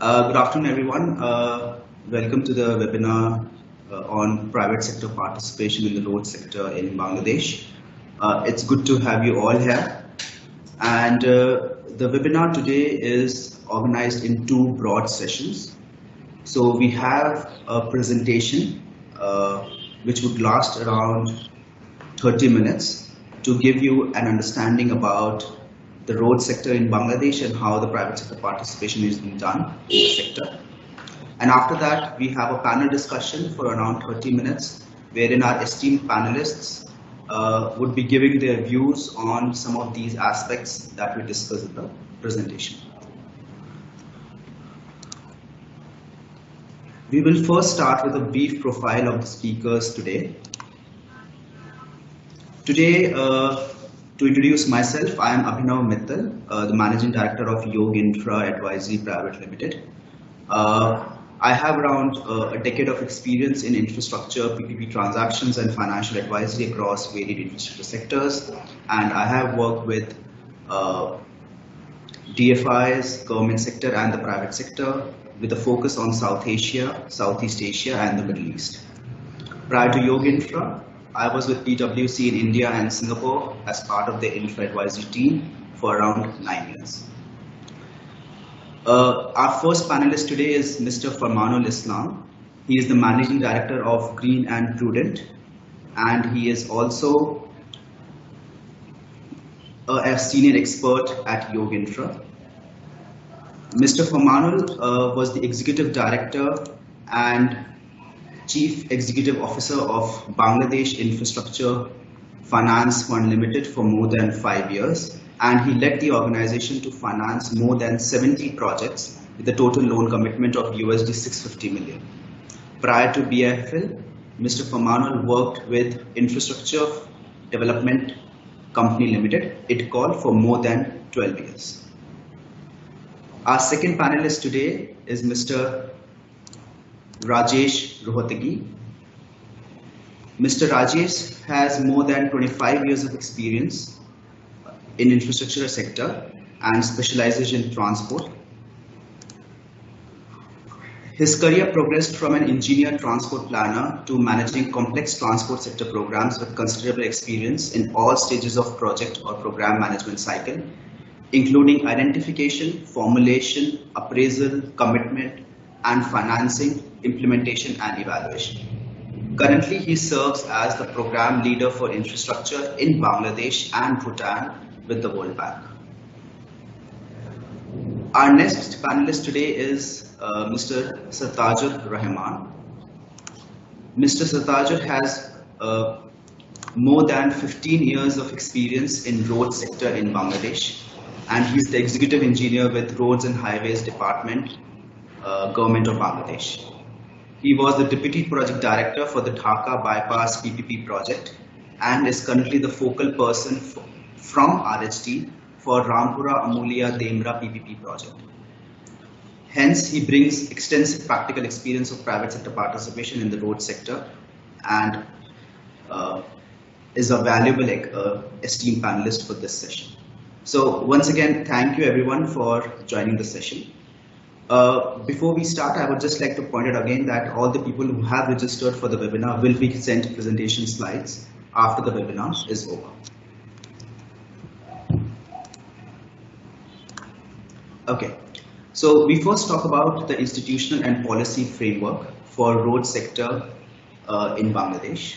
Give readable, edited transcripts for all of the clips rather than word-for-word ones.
Good afternoon, everyone. Welcome to the webinar on private sector participation in the road sector in Bangladesh. It's good to have you all here. And the webinar today is organized in two broad sessions. So we have a presentation which would last around 30 minutes to give you an understanding about the road sector in Bangladesh and how the private sector participation is being done in the sector. And after that, we have a panel discussion for around 30 minutes, wherein our esteemed panelists would be giving their views on some of these aspects that we discussed in the presentation. We will first start with a brief profile of the speakers today. Today, to introduce myself, I am Abhinav Mittal, the Managing Director of Yog Infra Advisory Private Limited. I have around a decade of experience in infrastructure, PPP transactions and financial advisory across varied infrastructure sectors. And I have worked with DFIs, government sector and the private sector with a focus on South Asia, Southeast Asia and the Middle East. Prior to Yog Infra, I was with PwC in India and Singapore as part of the infra advisory team for around 9 years. Our first panelist today is Mr. Farmanul Islam. He is the Managing Director of Green and Prudent, and he is also a senior expert at Yog Infra. Mr. Farmanul was the Executive Director and Chief Executive Officer of Bangladesh Infrastructure Finance Fund Limited for more than 5 years, and he led the organization to finance more than 70 projects with a total loan commitment of USD 650 million. Prior to BIFL, Mr. Farmanul worked with Infrastructure Development Company Limited, ITCOL, for more than 12 years. Our second panelist today is Mr. Rajesh Rohatgi. Mr. Rajesh has more than 25 years of experience in infrastructure sector and specializes in transport. His career progressed from an engineer transport planner to managing complex transport sector programs with considerable experience in all stages of project or program management cycle, including identification, formulation, appraisal, commitment, and financing, implementation and evaluation. Currently, he serves as the program leader for infrastructure in Bangladesh and Bhutan with the World Bank. Our next panelist today is Mr. Sartajur Rahman. Mr. Sartajur has more than 15 years of experience in road sector in Bangladesh, and he's the executive engineer with Roads and Highways Department, Government of Bangladesh. He was the Deputy Project Director for the Dhaka Bypass PPP project and is currently the focal person from RHD for Rampura Amulia Demra PPP project. Hence, he brings extensive practical experience of private sector participation in the road sector and is a valuable esteemed panelist for this session. So once again, thank you everyone for joining the session. Before we start, I would just like to point out again that all the people who have registered for the webinar will be sent presentation slides after the webinar is over. Okay, so we first talk about the institutional and policy framework for road sector in Bangladesh.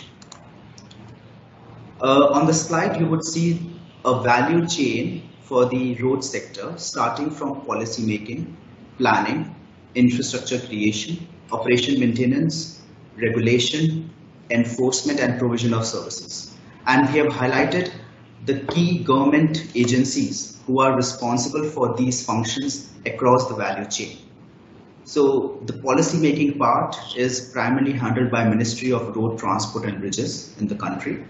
On the slide, you would see a value chain for the road sector starting from policy making, planning, infrastructure creation, operation maintenance, regulation, enforcement and provision of services. And we have highlighted the key government agencies who are responsible for these functions across the value chain. So the policy making part is primarily handled by Ministry of Road Transport and Bridges in the country.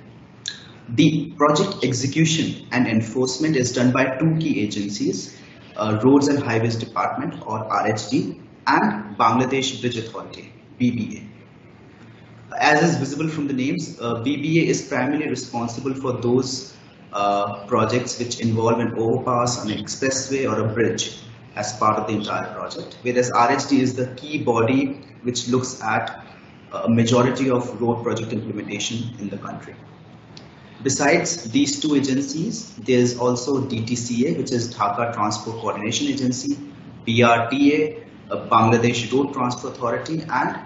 The project execution and enforcement is done by two key agencies, Roads and Highways Department or RHD and Bangladesh Bridge Authority, BBA. As is visible from the names, BBA is primarily responsible for those projects which involve an overpass, an expressway or a bridge as part of the entire project, whereas RHD is the key body which looks at a majority of road project implementation in the country. Besides these two agencies, there is also DTCA, which is Dhaka Transport Coordination Agency, BRTA, Bangladesh Road Transport Authority, and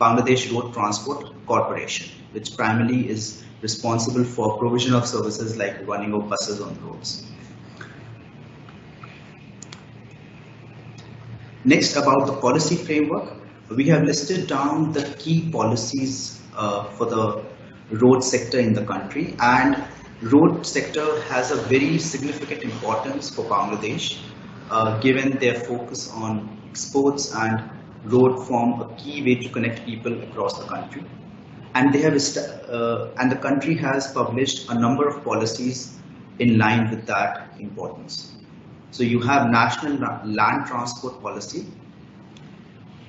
Bangladesh Road Transport Corporation, which primarily is responsible for provision of services like running of buses on the roads. Next, about the policy framework, we have listed down the key policies for the road sector in the country, and road sector has a very significant importance for Bangladesh, given their focus on exports, and road form a key way to connect people across the country. And they have and the country has published a number of policies in line with that importance. So you have National Land Transport Policy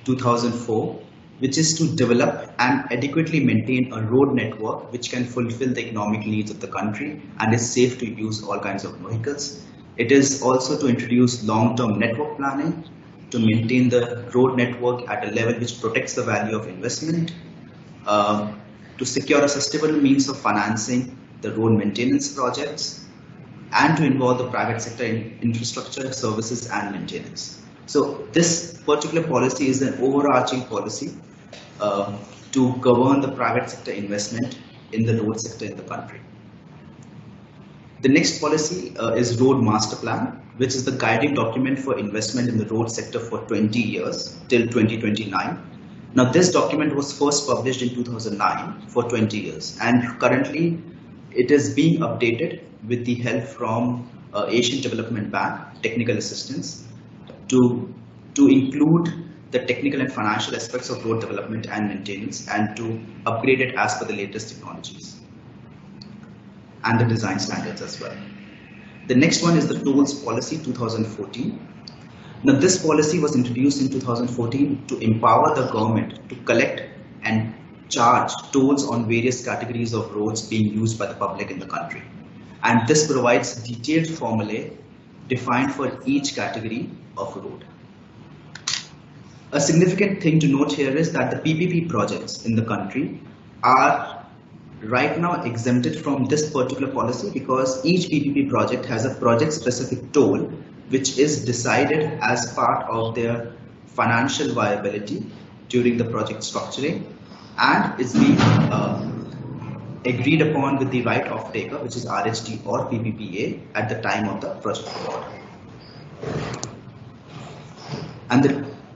2004, which is to develop and adequately maintain a road network which can fulfill the economic needs of the country and is safe to use all kinds of vehicles. It is also to introduce long-term network planning to maintain the road network at a level which protects the value of investment, to secure a sustainable means of financing the road maintenance projects, and to involve the private sector in infrastructure, services, and maintenance. So this particular policy is an overarching policy to govern the private sector investment in the road sector in the country. The next policy is Road Master Plan, which is the guiding document for investment in the road sector for 20 years till 2029. Now this document was first published in 2009 for 20 years, and currently it is being updated with the help from Asian Development Bank technical assistance to include the technical and financial aspects of road development and maintenance, and to upgrade it as per the latest technologies and the design standards as well. The next one is the Tolls Policy 2014. Now this policy was introduced in 2014 to empower the government to collect and charge tolls on various categories of roads being used by the public in the country. And this provides detailed formulae defined for each category of road. A significant thing to note here is that the PPP projects in the country are right now exempted from this particular policy, because each PPP project has a project specific toll which is decided as part of their financial viability during the project structuring, and is being agreed upon with the right of taker, which is RHD or PPPA, at the time of the project award.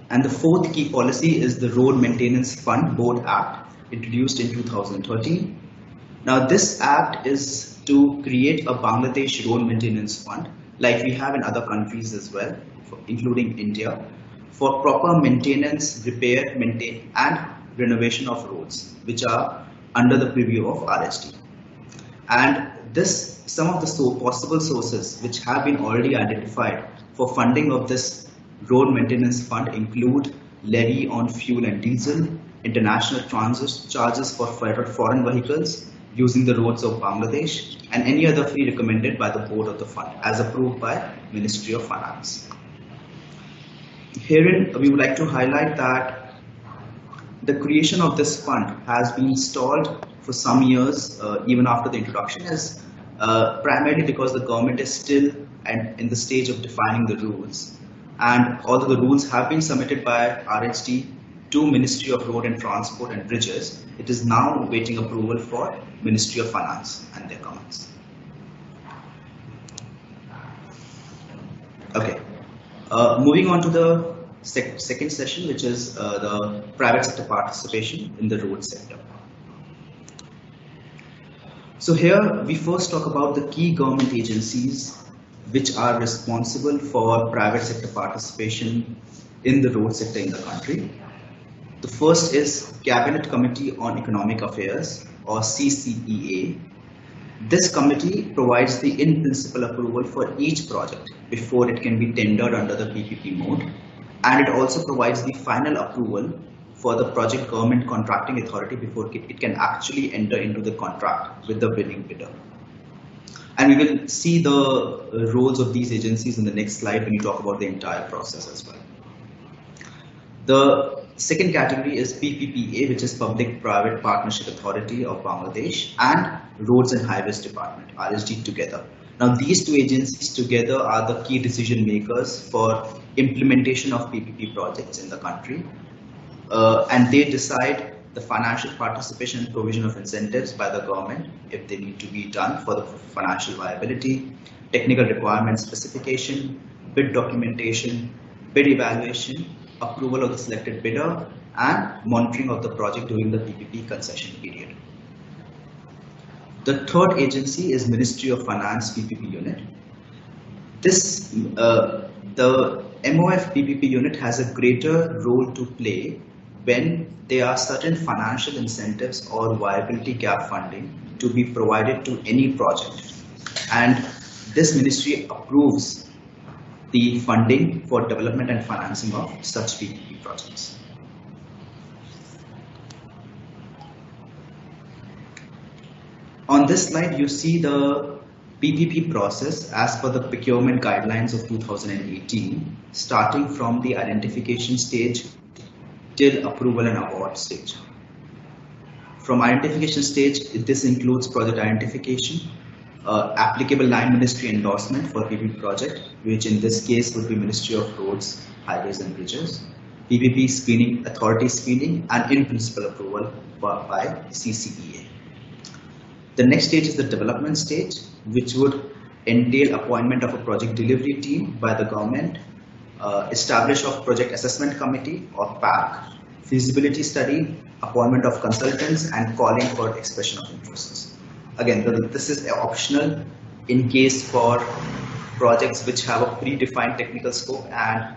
And the fourth key policy is the Road Maintenance Fund Board Act, introduced in 2013. Now this act is to create a Bangladesh Road Maintenance Fund, like we have in other countries as well, including India, for proper maintenance, repair, maintain, and renovation of roads, which are under the purview of RHD. And some of the possible sources which have been already identified for funding of this road maintenance fund include levy on fuel and diesel, international transit charges for foreign vehicles using the roads of Bangladesh, and any other fee recommended by the board of the fund as approved by Ministry of Finance. Herein, we would like to highlight that the creation of this fund has been stalled for some years, even after the introduction, is primarily because the government is still in the stage of defining the rules. And although the rules have been submitted by RHD to Ministry of Road and Transport and Bridges, it is now awaiting approval for Ministry of Finance and their comments. Okay, moving on to the second session, which is the private sector participation in the road sector. So here we first talk about the key government agencies which are responsible for private sector participation in the road sector in the country. The first is Cabinet Committee on Economic Affairs, or CCEA. This committee provides the in-principle approval for each project before it can be tendered under the PPP mode, and it also provides the final approval for the project government contracting authority before it can actually enter into the contract with the winning bidder. And we will see the roles of these agencies in the next slide when you talk about the entire process as well. The second category is PPPA, which is Public-Private Partnership Authority of Bangladesh, and Roads and Highways Department, RSD, together. Now, these two agencies together are the key decision makers for implementation of PPP projects in the country, and they decide the financial participation and provision of incentives by the government if they need to be done for the financial viability, technical requirements specification, bid documentation, bid evaluation, approval of the selected bidder, and monitoring of the project during the PPP concession period. The third agency is Ministry of Finance PPP unit. The MOF PPP unit has a greater role to play when there are certain financial incentives or viability gap funding to be provided to any project, and this ministry approves the funding for development and financing of such PPP projects. On this slide, you see the PPP process as per the procurement guidelines of 2018, starting from the identification stage till approval and award stage. From identification stage, this includes project identification, applicable line ministry endorsement for PPP project, which in this case would be Ministry of Roads, Highways and Bridges, PPP screening, authority screening, and in principle approval by CCEA. The next stage is the development stage, which would entail appointment of a project delivery team by the government, establish of project assessment committee or PAC, feasibility study, appointment of consultants, and calling for expression of interests. Again, this is optional in case for projects which have a predefined technical scope and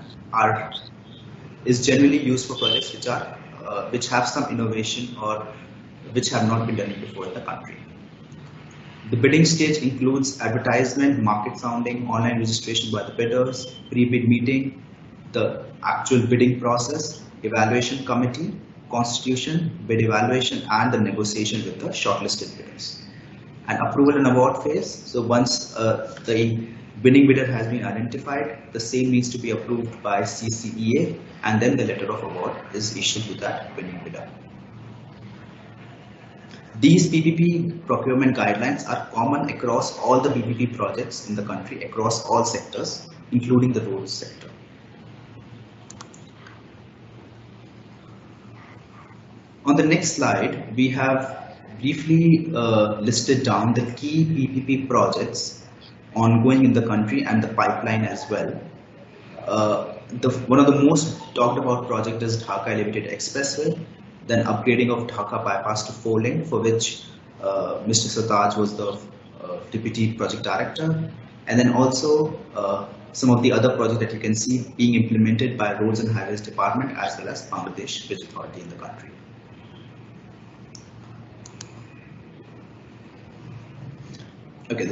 is generally used for projects which have some innovation or which have not been done before in the country. The bidding stage includes advertisement, market sounding, online registration by the bidders, pre-bid meeting, the actual bidding process, evaluation committee, constitution, bid evaluation, and the negotiation with the shortlisted bidders. And approval and award phase. So once the winning bidder has been identified, the same needs to be approved by CCEA, and then the letter of award is issued to that winning bidder. These PPP procurement guidelines are common across all the PPP projects in the country, across all sectors, including the roads sector. On the next slide, we have briefly listed down the key PPP projects ongoing in the country and the pipeline as well. One of the most talked about project is Dhaka Elevated Expressway, then upgrading of Dhaka bypass to 4-lane, for which Mr. Sartaj was the deputy project director, and then also some of the other projects that you can see being implemented by Roads and Highways Department as well as Bangladesh Bridge Authority in the country. Okay,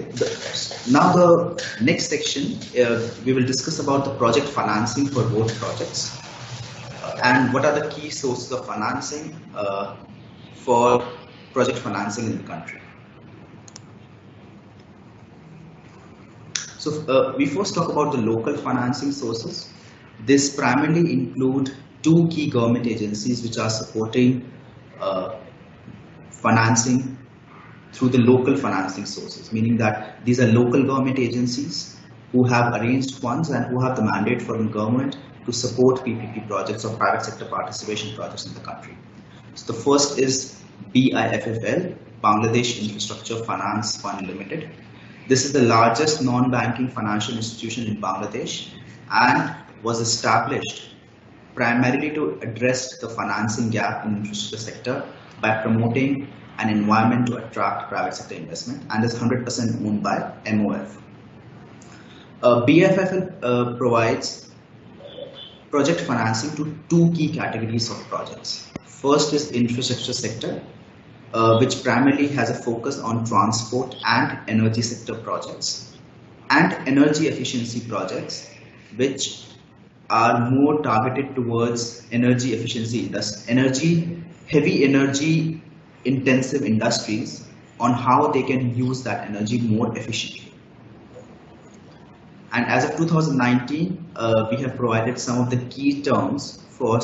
now the next section, we will discuss about the project financing for road projects and what are the key sources of financing for project financing in the country. So we first talk about the local financing sources. This primarily include two key government agencies which are supporting financing through the local financing sources, meaning that these are local government agencies who have arranged funds and who have the mandate from the government to support PPP projects or private sector participation projects in the country. So the first is BIFFL, Bangladesh Infrastructure Finance Fund Limited. This is the largest non-banking financial institution in Bangladesh and was established primarily to address the financing gap in the infrastructure sector by promoting an environment to attract private sector investment, and is 100% owned by MOF. BIFFL provides project financing to two key categories of projects. First is infrastructure sector, which primarily has a focus on transport and energy sector projects, and energy efficiency projects, which are more targeted towards energy efficiency, heavy energy intensive industries on how they can use that energy more efficiently. And as of 2019, we have provided some of the key terms for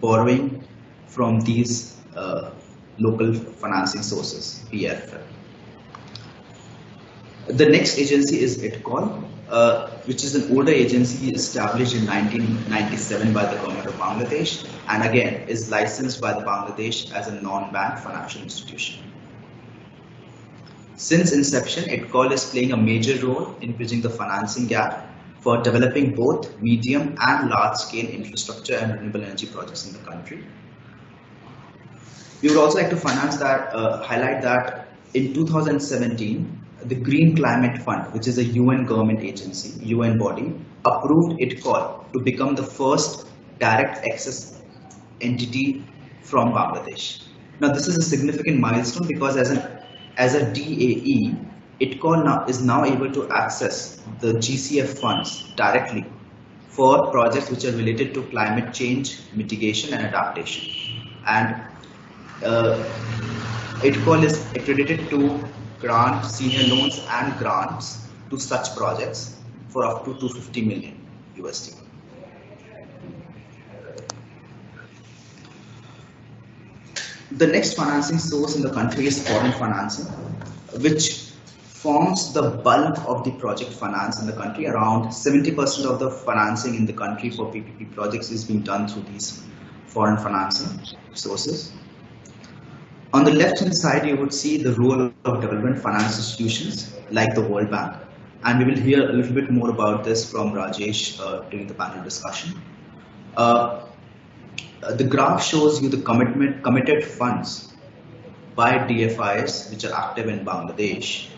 borrowing from these local financing sources, PFL. The next agency is ITCOL, which is an older agency established in 1997 by the government of Bangladesh, and again is licensed by the Bangladesh as a non-bank financial institution. Since inception, ITCOL is playing a major role in bridging the financing gap for developing both medium and large-scale infrastructure and renewable energy projects in the country. We would also like to highlight that in 2017, the Green Climate Fund, which is a UN government agency, UN body, approved ITCOL to become the first direct access entity from Bangladesh. Now, this is a significant milestone because as a DAE, ITCOL is now able to access the GCF funds directly for projects which are related to climate change, mitigation and adaptation. And ITCOL is accredited to grant senior loans and grants to such projects for up to 250 million USD. The next financing source in the country is foreign financing, which forms the bulk of the project finance in the country. Around 70% of the financing in the country for PPP projects is being done through these foreign financing sources. On the left hand side, you would see the role of development finance institutions like the World Bank, and we will hear a little bit more about this from Rajesh during the panel discussion. The graph shows you the committed funds by DFIs which are active in Bangladesh,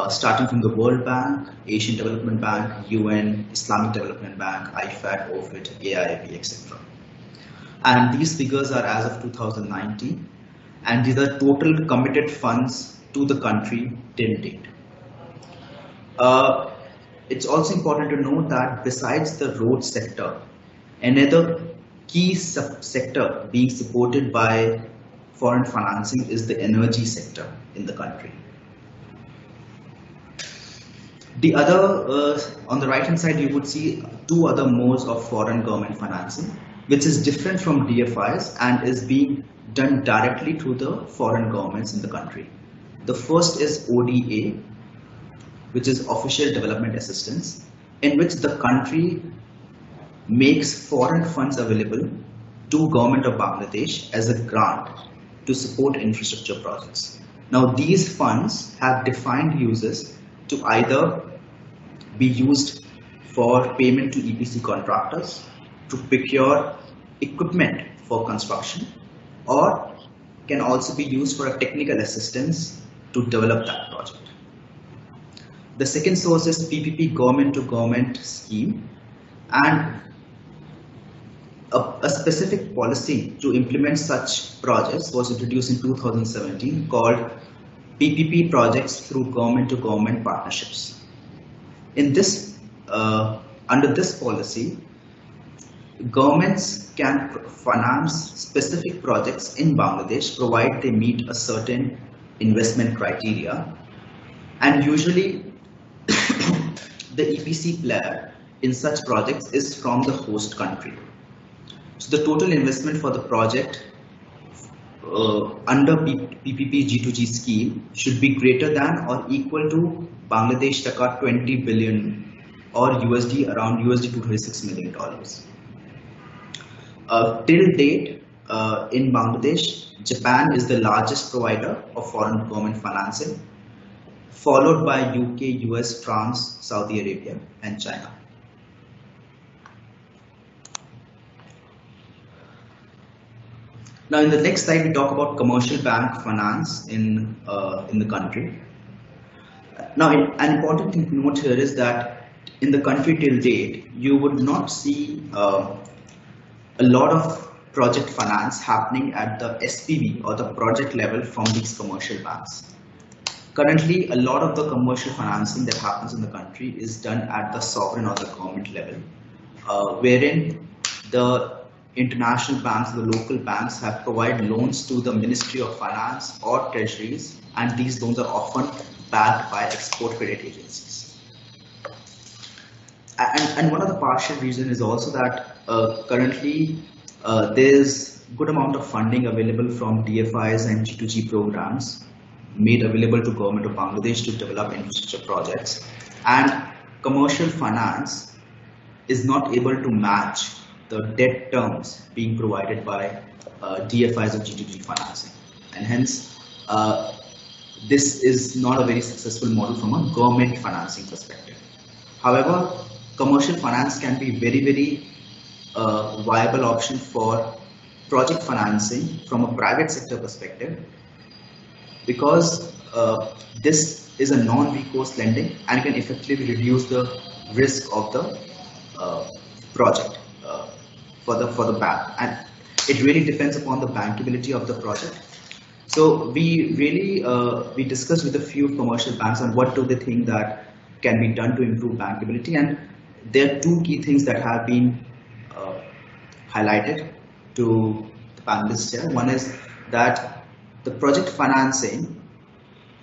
starting from the World Bank, Asian Development Bank, UN, Islamic Development Bank, IFAD, OFID, AIIB, etc. And these figures are as of 2019. And these are total committed funds to the country till date. It's also important to note that besides the road sector, another key sector being supported by foreign financing is the energy sector in the country. The other, on the right hand side, you would see two other modes of foreign government financing, which is different from DFIs and is being done directly to the foreign governments in the country. The first is ODA, which is Official Development Assistance, in which the country makes foreign funds available to government of Bangladesh as a grant to support infrastructure projects. Now these funds have defined uses to either be used for payment to EPC contractors, to procure equipment for construction, or can also be used for a technical assistance to develop that project. The second source is PPP government to government scheme, and a specific policy to implement such projects was introduced in 2017 called PPP projects through government to government partnerships. In this, under this policy, governments can finance specific projects in Bangladesh provided they meet a certain investment criteria, and usually the EPC player in such projects is from the host country. So the total investment for the project under PPP G2G scheme should be greater than or equal to Bangladesh taka 20 billion or USD around USD $236 million. Till date, in Bangladesh, Japan is the largest provider of foreign government financing, followed by UK, US, France, Saudi Arabia, and China. Now, in the next slide, we talk about commercial bank finance in the country. Now, an important thing to note here is that in the country till date, you would not see a lot of project finance happening at the SPV or the project level from these commercial banks. Currently, a lot of the commercial financing that happens in the country is done at the sovereign or the government level, wherein the international banks, the local banks have provided loans to the Ministry of Finance or treasuries, and these loans are often backed by export credit agencies. And one of the partial reason is also that currently there's good amount of funding available from DFIs and G2G programs made available to government of Bangladesh to develop infrastructure projects, and commercial finance is not able to match the debt terms being provided by DFIs or G2G financing, and hence this is not a very successful model from a government financing perspective. However, commercial finance can be very viable option for project financing from a private sector perspective, because this is a non-recourse lending and can effectively reduce the risk of the project for the bank, and it really depends upon the bankability of the project. So we really we discussed with a few commercial banks on what do they think that can be done to improve bankability, and there are two key things that have been highlighted to the panelists here. One is that the project financing,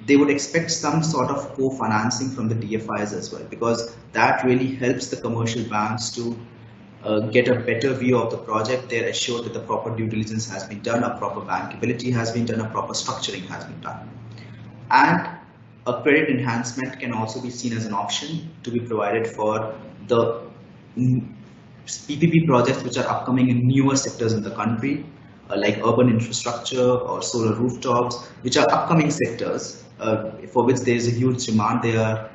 they would expect some sort of co-financing from the DFIs as well, because that really helps the commercial banks to get a better view of the project. They're assured that the proper due diligence has been done, a proper bankability has been done, a proper structuring has been done. And a credit enhancement can also be seen as an option to be provided for the PPP projects which are upcoming in newer sectors in the country, like urban infrastructure or solar rooftops, which are upcoming sectors for which there is a huge demand. They are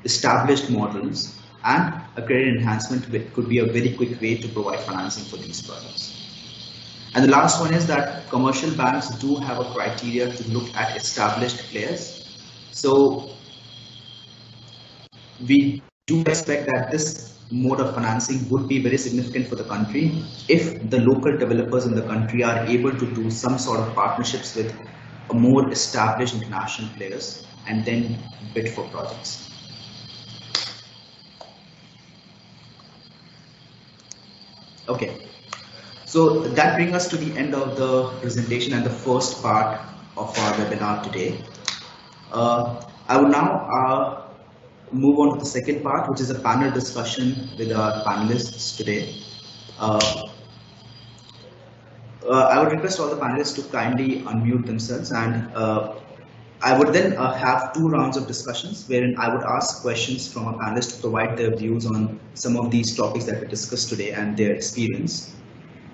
established models, and a credit enhancement could be a very quick way to provide financing for these projects. And the last one is that commercial banks do have a criteria to look at established players. So we do expect that this mode of financing would be very significant for the country if the local developers in the country are able to do some sort of partnerships with more established international players and then bid for projects. Okay, so that brings us to the end of the presentation and the first part of our webinar today. I will now move on to the second part, which is a panel discussion with our panelists today. I would request all the panelists to kindly unmute themselves, and I would then have two rounds of discussions wherein I would ask questions from our panelists to provide their views on some of these topics that we discussed today and their experience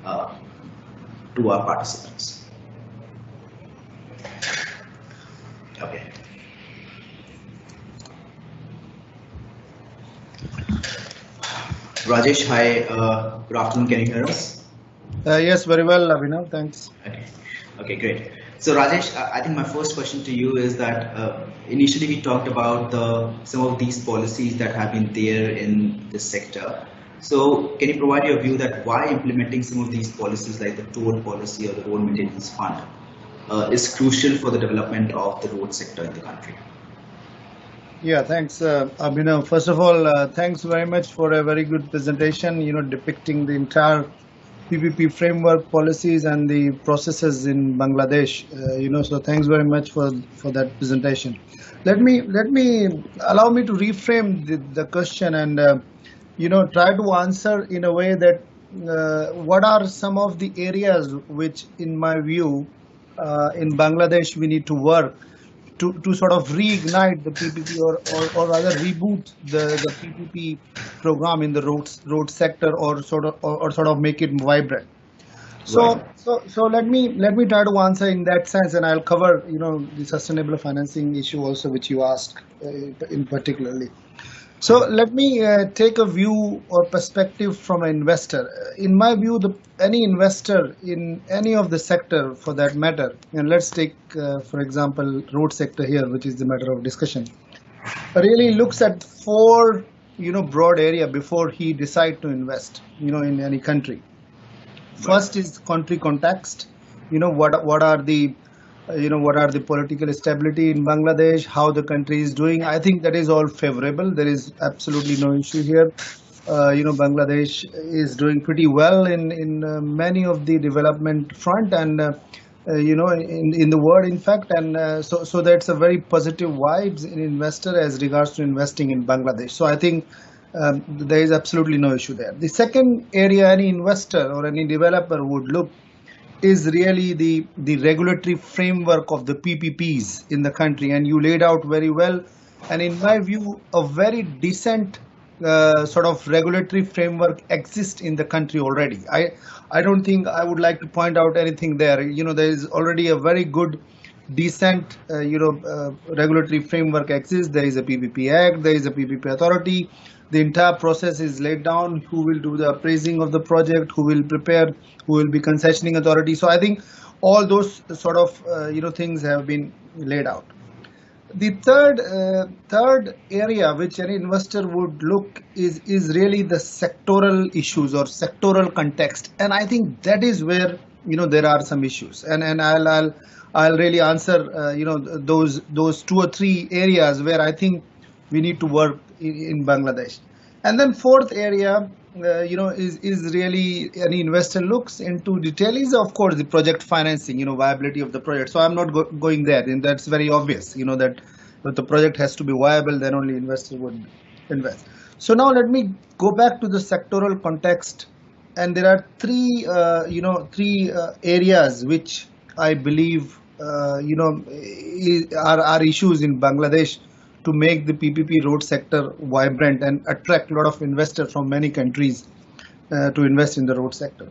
to our participants. Okay. Rajesh, hi, good afternoon, can you hear us? Yes, very well, Abhinav, thanks. Okay, great. So Rajesh, I think my first question to you is that initially we talked about some of these policies that have been there in this sector. So can you provide your view that why implementing some of these policies like the toll policy or the road maintenance fund is crucial for the development of the road sector in the country? Yeah, thanks, Abhinav. First of all, thanks very much for a very good presentation, depicting the entire PPP framework, policies and the processes in Bangladesh. So thanks very much for that presentation. Allow me to reframe the question and try to answer in a way that what are some of the areas which, in my view, in Bangladesh we need to work to sort of reignite the PPP or rather reboot the PPP program in the road sector or sort of make it vibrant. So let me try to answer in that sense, and I'll cover the sustainable financing issue also, which you asked in particularly. So let me take a view or perspective from an investor. In my view, any investor in any of the sector for that matter, and let's take, for example, road sector here, which is the matter of discussion, really looks at four, broad area before he decide to invest, in any country. First is country context. What are the political stability in Bangladesh, how the country is doing. I think that is all favorable. There is absolutely no issue here. Bangladesh is doing pretty well in many of the development front and in the world, in fact, and so that's a very positive vibes in investor as regards to investing in Bangladesh. So I think there is absolutely no issue there. The second area any investor or any developer would look is really the regulatory framework of the PPPs in the country, and you laid out very well. And in my view, a very decent sort of regulatory framework exists in the country already. I don't think I would like to point out anything there. There is already a very good, decent, regulatory framework exists. There is a PPP Act, there is a PPP authority. The entire process is laid down. Who will do the appraising of the project? Who will prepare? Who will be concessioning authority? So I think all those sort of things have been laid out. The third area which any investor would look is really the sectoral issues or sectoral context, and I think that is where there are some issues, and I'll really answer those two or three areas where I think we need to work in Bangladesh. And then fourth area is really any investor looks into detail is of course the project financing, viability of the project. So I'm not going there, and that's very obvious, that if the project has to be viable, then only investor would invest. So now let me go back to the sectoral context, and there are three areas which I believe are issues in Bangladesh to make the PPP road sector vibrant and attract a lot of investors from many countries to invest in the road sector.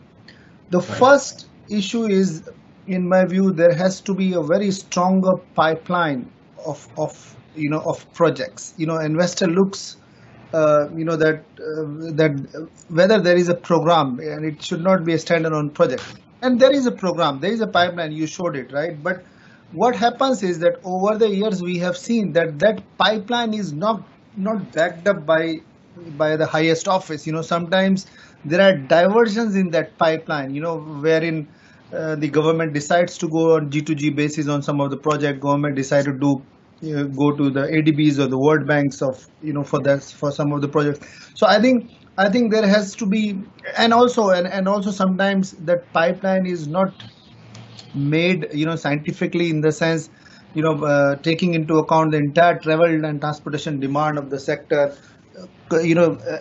The first issue is, in my view, there has to be a very stronger pipeline of projects. Investor looks that whether there is a program, and it should not be a standalone project. And there is a program, there is a pipeline. You showed it, right? But what happens is that over the years we have seen that pipeline is not backed up by the highest office. Sometimes there are diversions in that pipeline, wherein the government decides to go on G2G basis on some of the project. Government decided to go to the ADBs or the World Banks of for some of the projects. So I think there has to be, and also sometimes that pipeline is not made scientifically, in the sense taking into account the entire travel and transportation demand of the sector,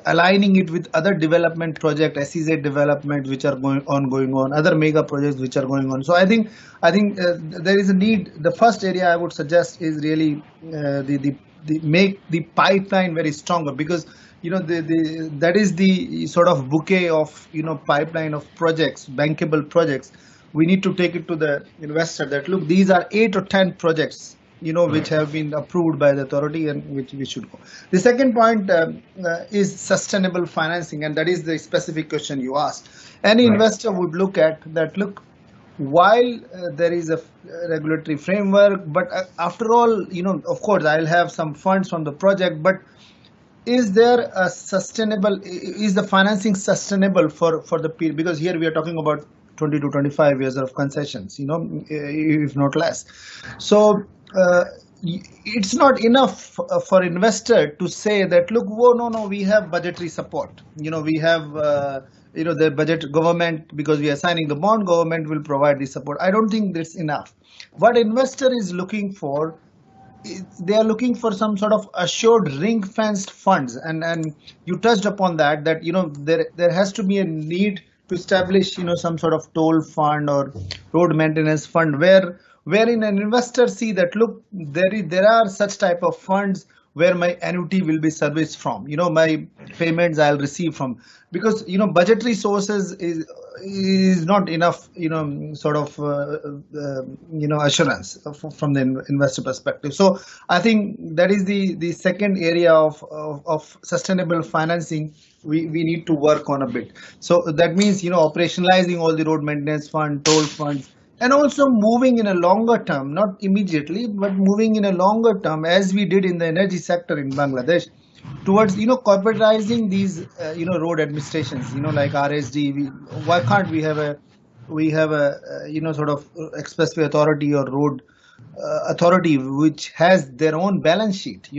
aligning it with other development project, SEZ development which are going on, other mega projects which are going on. So I think there is a need. The first area I would suggest is really the make the pipeline very stronger, because that is the sort of bouquet of pipeline of projects, bankable projects. We need to take it to the investor that look, these are 8 or 10 projects which have been approved by the authority and which we should go. The second point is sustainable financing, and that is the specific question you asked. Any investor would look at that. Look, while there is a regulatory framework, but after all, of course, I'll have some funds from the project, but is there a sustainable? Is the financing sustainable for the period? Because here we are talking about 20 to 25 years of concessions, if not less. So it's not enough for investor to say that, look, no, we have budgetary support. We have the budget government, because we are signing the bond, government will provide the support. I don't think that's enough. What investor is looking for, they are looking for some sort of assured ring-fenced funds, and you touched upon that there has to be a need to establish some sort of toll fund or road maintenance fund wherein an investor see that, look, there are such type of funds where my annuity will be serviced from, my payments I'll receive from, because budgetary sources is not enough, sort of assurance from the investor perspective. So I think that is the second area of sustainable financing we need to work on a bit. So that means operationalizing all the road maintenance fund, toll funds, and also moving in a longer term, not immediately, but moving in a longer term, as we did in the energy sector in Bangladesh, towards corporatizing these road administrations, like RSD. Why can't we have a sort of expressway authority or road authority which has their own balance sheet,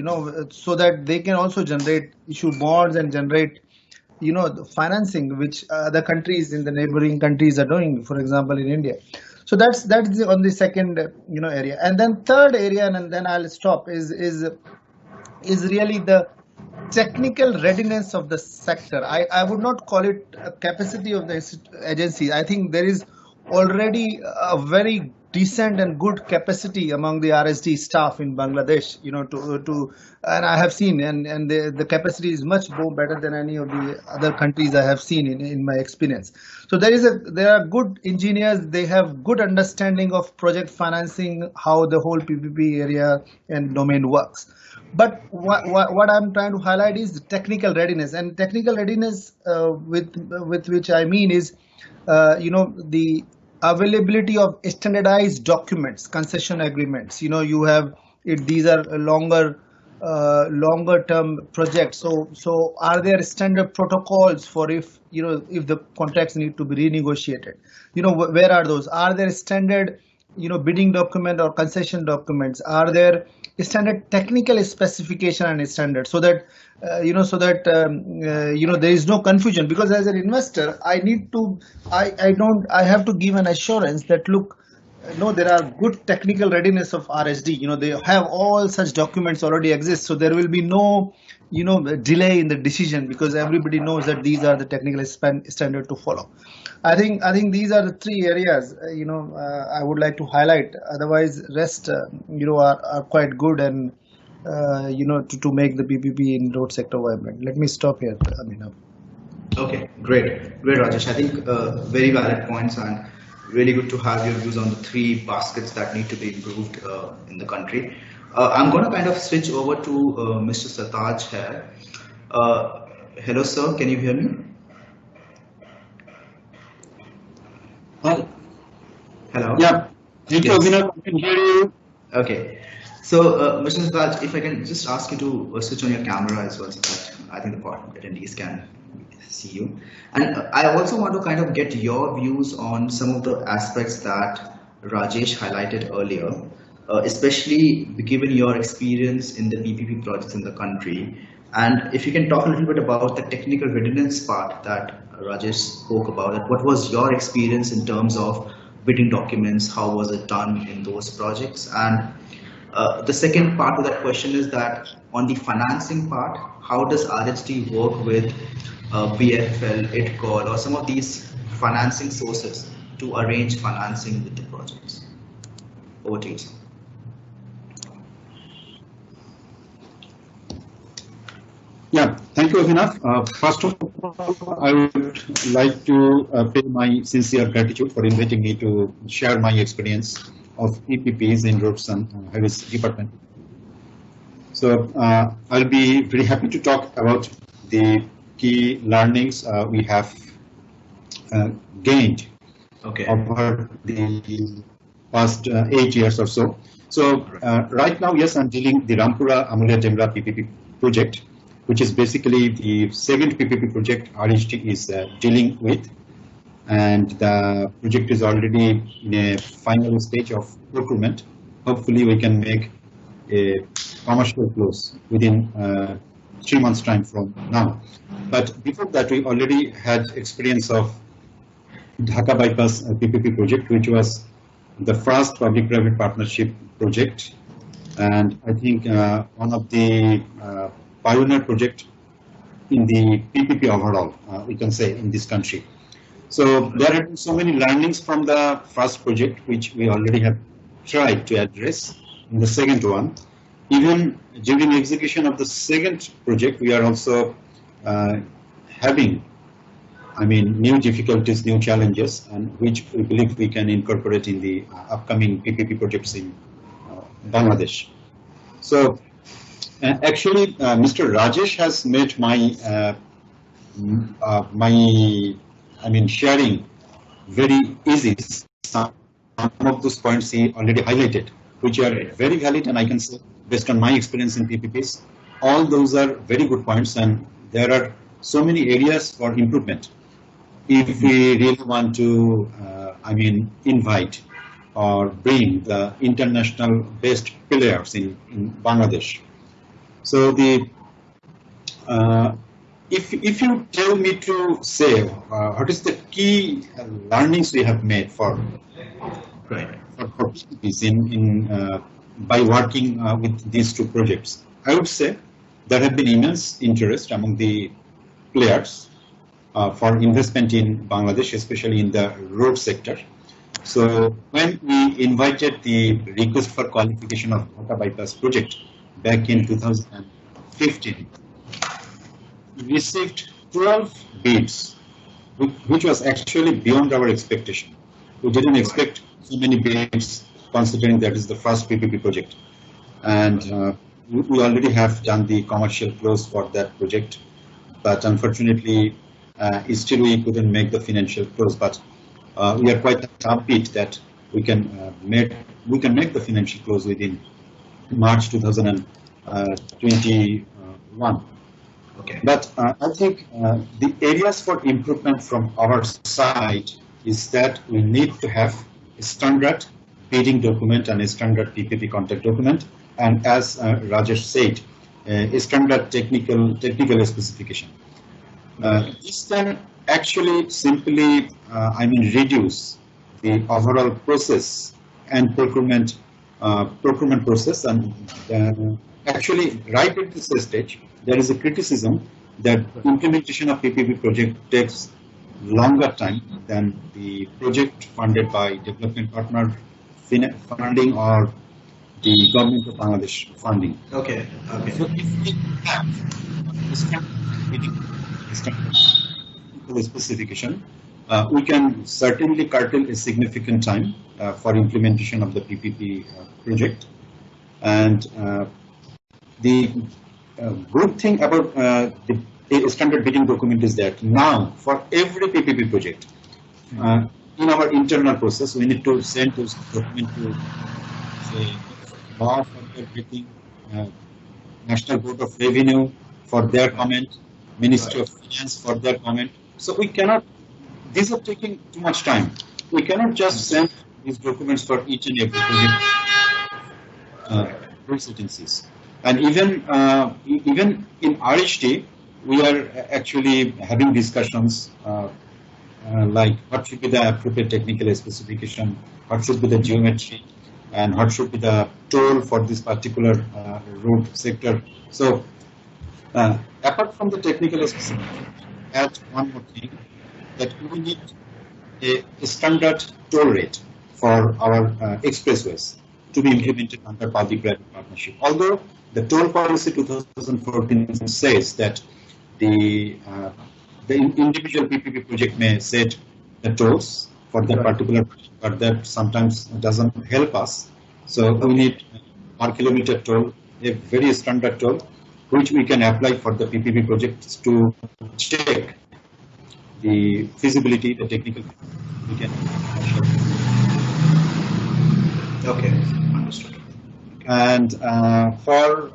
so that they can also issue bonds and generate the financing which other countries in the neighboring countries are doing, for example in India. So that's on the second area. And then third area, and then I'll stop, is really the technical readiness of the sector. I would not call it a capacity of the agency. I think there is already a very decent and good capacity among the RSD staff in Bangladesh, and I have seen, and the capacity is much more better than any of the other countries I have seen in my experience. So there are good engineers, they have good understanding of project financing, how the whole PPP area and domain works. But what I'm trying to highlight is the technical readiness, and technical readiness with which I mean is the availability of standardized documents, concession agreements. You have these are longer term projects. So are there standard protocols for if the contracts need to be renegotiated? Where are those? Are there standard bidding document or concession documents? Are there standard technical specification and standard, so that there is no confusion? Because as an investor, I have to give an assurance that, look, no, there are good technical readiness of RSD. They have all such documents already exist, so there will be no delay in the decision, because everybody knows that these are the technical standard to follow. I think these are the three areas I would like to highlight. Otherwise, rest are quite good, and to make the PPP in road sector vibrant. Let me stop here, Abhinav. Okay, great, Rajesh. I think very valid points, and really good to have your views on the three baskets that need to be improved in the country. I'm going to kind of switch over to Mr. Sartaj here. Hello, sir. Can you hear me? Hello. Yeah. Thank you, Abhinav. I can hear you. Okay. So, Mr. Sartaj, if I can just ask you to switch on your camera as well, so that I think the attendees can see you. And I also want to kind of get your views on some of the aspects that Rajesh highlighted earlier, especially given your experience in the PPP projects in the country. And if you can talk a little bit about the technical readiness part that Rajesh spoke about, it. What was your experience in terms of bidding documents? How was it done in those projects? And the second part of that question is that on the financing part, how does RHD work with BFL, ITCOL, or some of these financing sources to arrange financing with the projects? Over to you, sir. Yeah, thank you, Abhinav. First of all, I would like to pay my sincere gratitude for inviting me to share my experience of PPPs in roads and highways department. So I'll be very happy to talk about the key learnings we have gained over the past 8 years or so. So right now, yes, I'm dealing the Rampura Amulia Jemla PPP project, which is basically the second PPP project RHD is dealing with, and the project is already in a final stage of procurement. Hopefully, we can make a commercial close within 3 months' time from now. But before that, we already had experience of Dhaka Bypass PPP project, which was the first public-private partnership project, and I think one of the pioneer project in the PPP overall, we can say, in this country. So there have been so many learnings from the first project, which we already have tried to address in the second one. Even during execution of the second project, we are also having, new difficulties, new challenges, and which we believe we can incorporate in the upcoming PPP projects in Bangladesh. So actually, Mr. Rajesh has made sharing very easy. Some of those points he already highlighted, which are very valid, and I can say, based on my experience in PPPs, all those are very good points, and there are so many areas for improvement if we really want to, invite or bring the international based players in Bangladesh. So the if you tell me to say what is the key learnings we have made for PPPs by working with these two projects, I would say there have been immense interest among the players for investment in Bangladesh, especially in the road sector. So when we invited the request for qualification of Dhaka bypass project back in 2015, we received 12 bids, which was actually beyond our expectation. We didn't expect so many bids, considering that is the first PPP project. And we already have done the commercial close for that project, but unfortunately, still we couldn't make the financial close. But we are quite upbeat that we can make the financial close within March 2021. Okay. But I think the areas for improvement from our side is that we need to have a standard bidding document and a standard PPP contract document, and as Rajesh said, a standard technical specification. This can actually simply, reduce the overall process and procurement process. And actually, right at this stage, there is a criticism that implementation of PPP project takes longer time than the project funded by development partner funding or the government of Bangladesh funding. Okay. So if we have a specification, we can certainly curtail a significant time for implementation of the PPP project. And the good thing about the standard bidding document is that now for every PPP project, in our internal process, we need to send those documents to, say, law for their bidding, National Board of Revenue for their comment, Ministry of Finance for their comment. So we cannot, these are taking too much time. We cannot just send these documents for each and every project agencies. And even in RHT, we are actually having discussions like what should be the appropriate technical specification, what should be the geometry, and what should be the toll for this particular road sector. So apart from the technical specification, add one more thing, that we need a standard toll rate for our expressways to be implemented under public-private partnership. Although the toll policy 2014 says that the individual PPP project may set the tolls for that particular project, but that sometimes doesn't help us. So we need per kilometer toll, a very standard toll, which we can apply for the PPP projects to check the feasibility, the technical. We can. Okay, understood. And for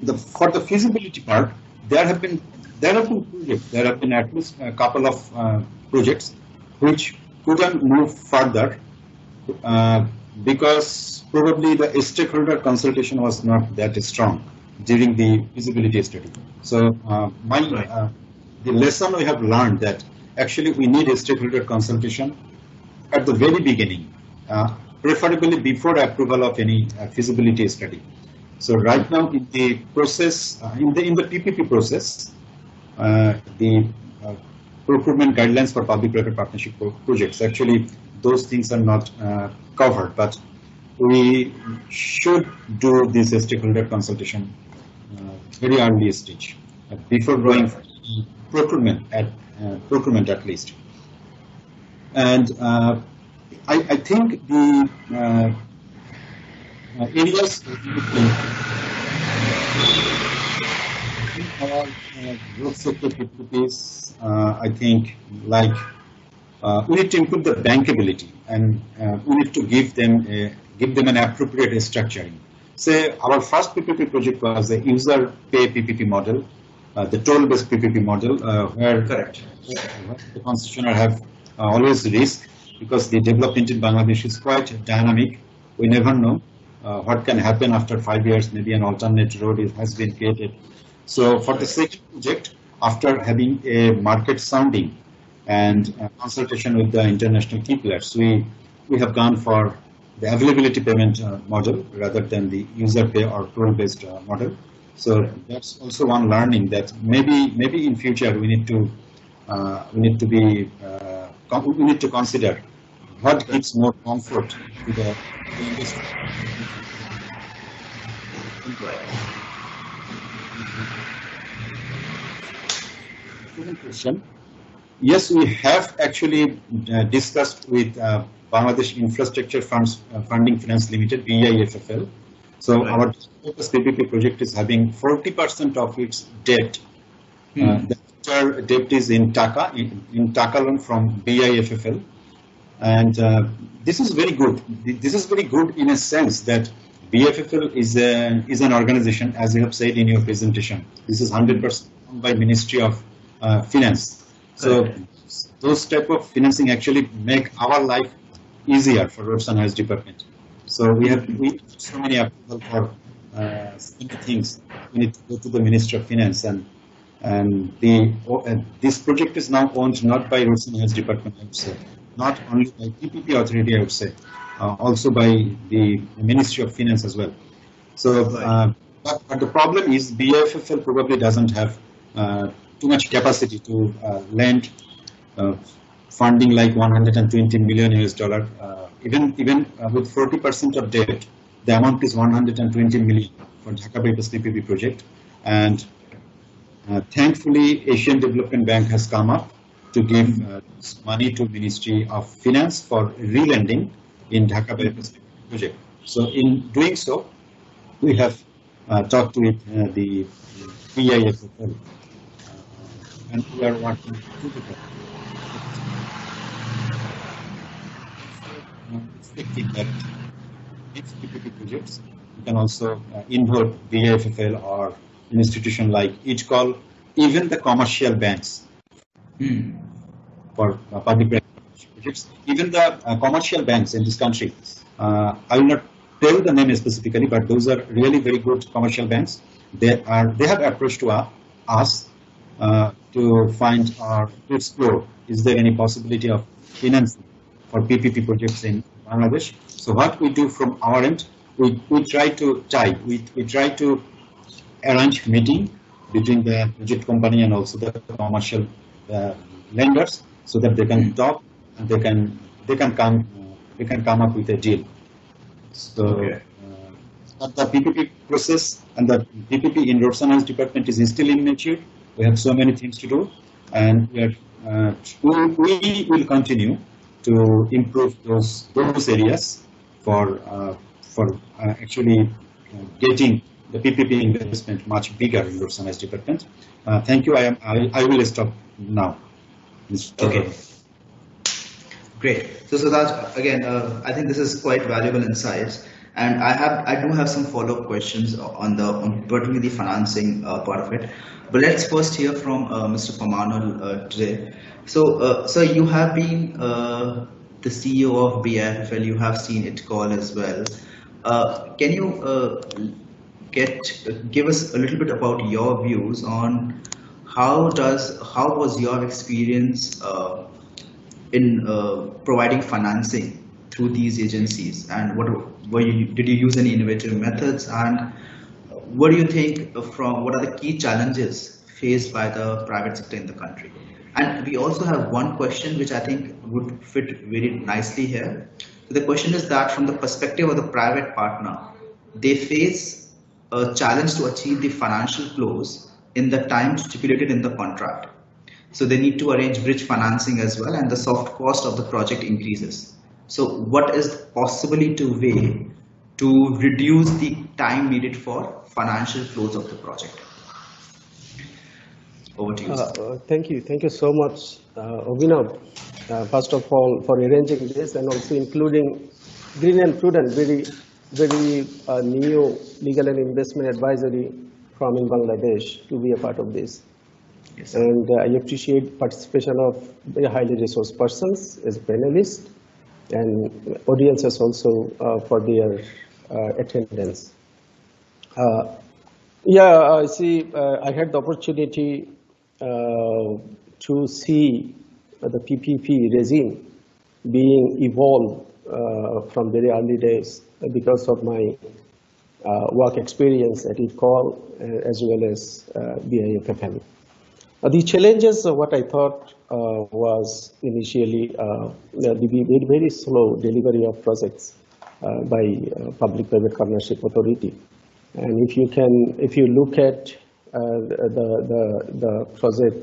the feasibility part, there have been projects. There have been at least a couple of projects which couldn't move further because probably the stakeholder consultation was not that strong during the feasibility study. So the lesson we have learned that actually we need a stakeholder consultation at the very beginning, preferably before approval of any feasibility study. So right now in the process, in the PPP process, the procurement guidelines for public-private partnership projects, actually those things are not covered, but we should do this stakeholder consultation very early stage before going for procurement at least. And I think the areas our road sector PPPs, I think, like we need to improve the bankability, and we need to give them an appropriate structuring. Say our first PPP project was a user pay PPP model, the toll-based PPP model, where Correct. The concessionaire have always risk, because the development in Bangladesh is quite dynamic. We never know what can happen after 5 years. Maybe an alternate road has been created. So for the second project, after having a market sounding and consultation with the international key players, we have gone for the availability payment model rather than the user pay or tool-based model. So that's also one learning that maybe in future we need to consider what gives more comfort to the industry. Second question. Yes, we have actually discussed with Bangladesh Infrastructure Funding Finance Limited, BIFFL. So our PPP project is having 40% of its debt. The entire debt is in Taka, in Taka loan from BIFFL. And this is very good. This is very good in a sense that BIFFL is an organization, as you have said in your presentation. This is 100% owned by Ministry of Finance. So those type of financing actually make our life easier for Roads and Highways Department. So we have so many approval for so many things. We need to go to the Ministry of Finance, and this project is now owned not by Roads and Highways Department, I would say, not only by PPP authority, I would say, also by the Ministry of Finance as well. So, but the problem is BIFFL probably doesn't have too much capacity to lend funding like 120 million US dollar. Even with 40% of debt, the amount is 120 million for Dhaka Bypass PPP project. And thankfully, Asian Development Bank has come up to give money to Ministry of Finance for re-lending in Dhaka Bypass PPP project. So in doing so, we have talked with the BIFFL, and we are working together. Expecting that next PPP projects, we can also involve BIFFL or an institution like IDCOL, even the commercial banks for public projects, even the commercial banks in this country. I will not tell the name specifically, but those are really very good commercial banks. They have approached to us to find or to explore, is there any possibility of financing for PPP projects in Bangladesh? So what we do from our end, we try to arrange meeting between the project company and also the commercial lenders, so that they can talk and they can come up with a deal. So the PPP process and the PPP in Roads and Highways Department is still immature. We have so many things to do, and we will continue to improve those areas for actually getting the PPP investment much bigger in Roads and Highways Department. Thank you. I will stop now. Okay. Great. So Siddharth, again, I think this is quite valuable insights, and I do have some follow-up questions on particularly the financing part of it. But let's first hear from Mr. Pamanul today. So, sir, you have been the CEO of BIFFL. You have seen IDCOL as well. Can you give us a little bit about your views on how was your experience in providing financing through these agencies, and did you use any innovative methods, and what do you think what are the key challenges faced by the private sector in the country? And we also have one question which I think would fit very nicely here. So the question is that from the perspective of the private partner, they face a challenge to achieve the financial close in the time stipulated in the contract. So they need to arrange bridge financing as well, and the soft cost of the project increases. So what is the possibility way to reduce the time needed for financial close of the project? Over to you. Thank you so much, Abhinav. First of all, for arranging this and also including Green and Prudent, very new legal and investment advisory firm in Bangladesh to be a part of this. Yes. And I appreciate participation of very highly resourced persons as panelists and audiences also for their attendance. Yeah, I see. I had the opportunity to see the PPP regime being evolved from very early days because of my work experience at ITCOL as well as BIFFL. The challenges of what I thought was initially the very slow delivery of projects by public-private partnership authority. And if you look at the project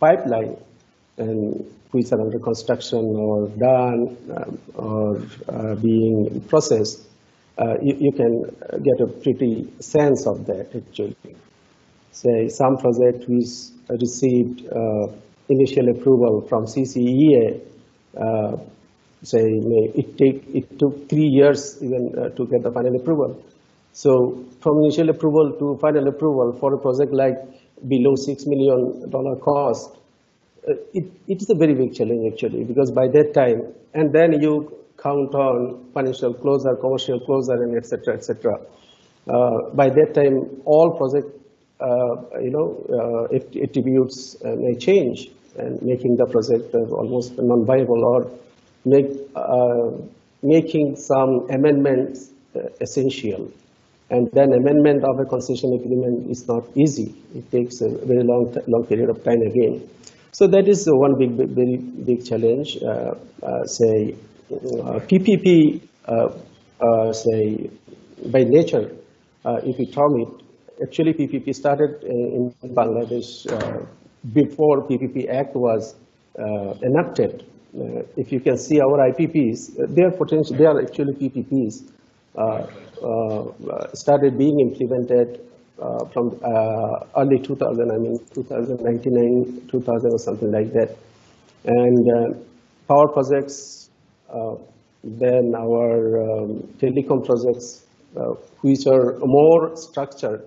pipeline and which are under construction or done or being processed, you can get a pretty sense of that actually. Say some project which received initial approval from CCEA, say it took 3 years even to get the final approval. So from initial approval to final approval for a project like below $6 million cost, it is a very big challenge actually, because by that time, and then you count on financial closure, commercial closure, and et cetera, by that time, all project attributes may change, and making the project almost non-viable, or making some amendments essential. And then amendment of a concession agreement is not easy. It takes a very long period of time again. So that is one very big challenge. Say PPP, say by nature, if you term it, actually PPP started in Bangladesh before PPP Act was enacted. If you can see our IPPs, they are actually PPPs. Started being implemented from early 2000, I mean 2099, 2000 or something like that. And power projects, then our telecom projects, which are more structured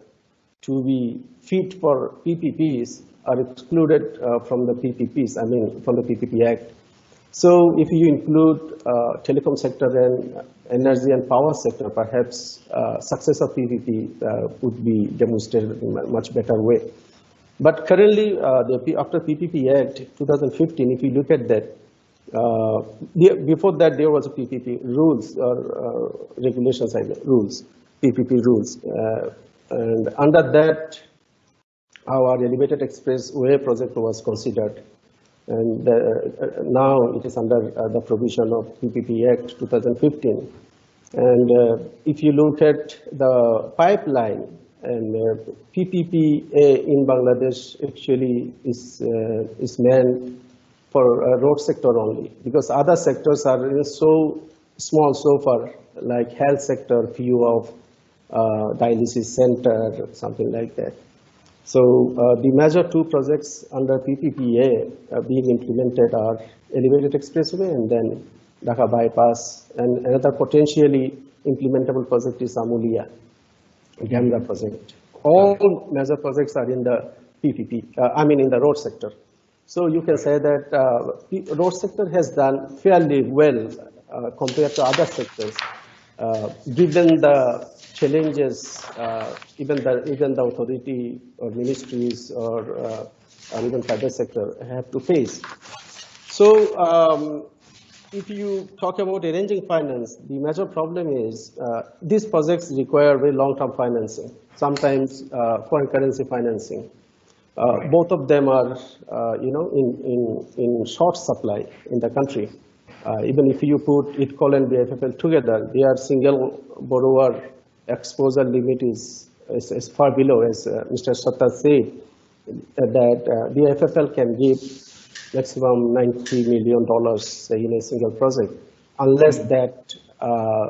to be fit for PPPs, are excluded from the PPPs, I mean from the PPP Act. So if you include telecom sector and energy and power sector, perhaps success of PPP would be demonstrated in a much better way. But currently, after PPP Act 2015, if you look at that, before that there was a PPP rules or regulations, rules, PPP rules. And under that, our elevated expressway project was considered. And now it is under the provision of PPP Act 2015. And if you look at the pipeline, and PPP in Bangladesh actually is meant for road sector only, because other sectors are so small so far, like health sector, few of dialysis center, something like that. So the major two projects under PPPA being implemented are Elevated Expressway and then Dhaka Bypass, and another potentially implementable project is Amulia Gamra project. All major projects are in the PPP, in the road sector. So you can say that road sector has done fairly well compared to other sectors, given the challenges even the authority or ministries or even private sector have to face. So if you talk about arranging finance, the major problem is these projects require very long-term financing, sometimes foreign currency financing. Both of them are, in short supply in the country. Even if you put ITCOL and BIFFL together, their single borrower exposure limit is far below, as Mr. Sattar said, that BIFFL can give maximum $90 million in a single project, unless that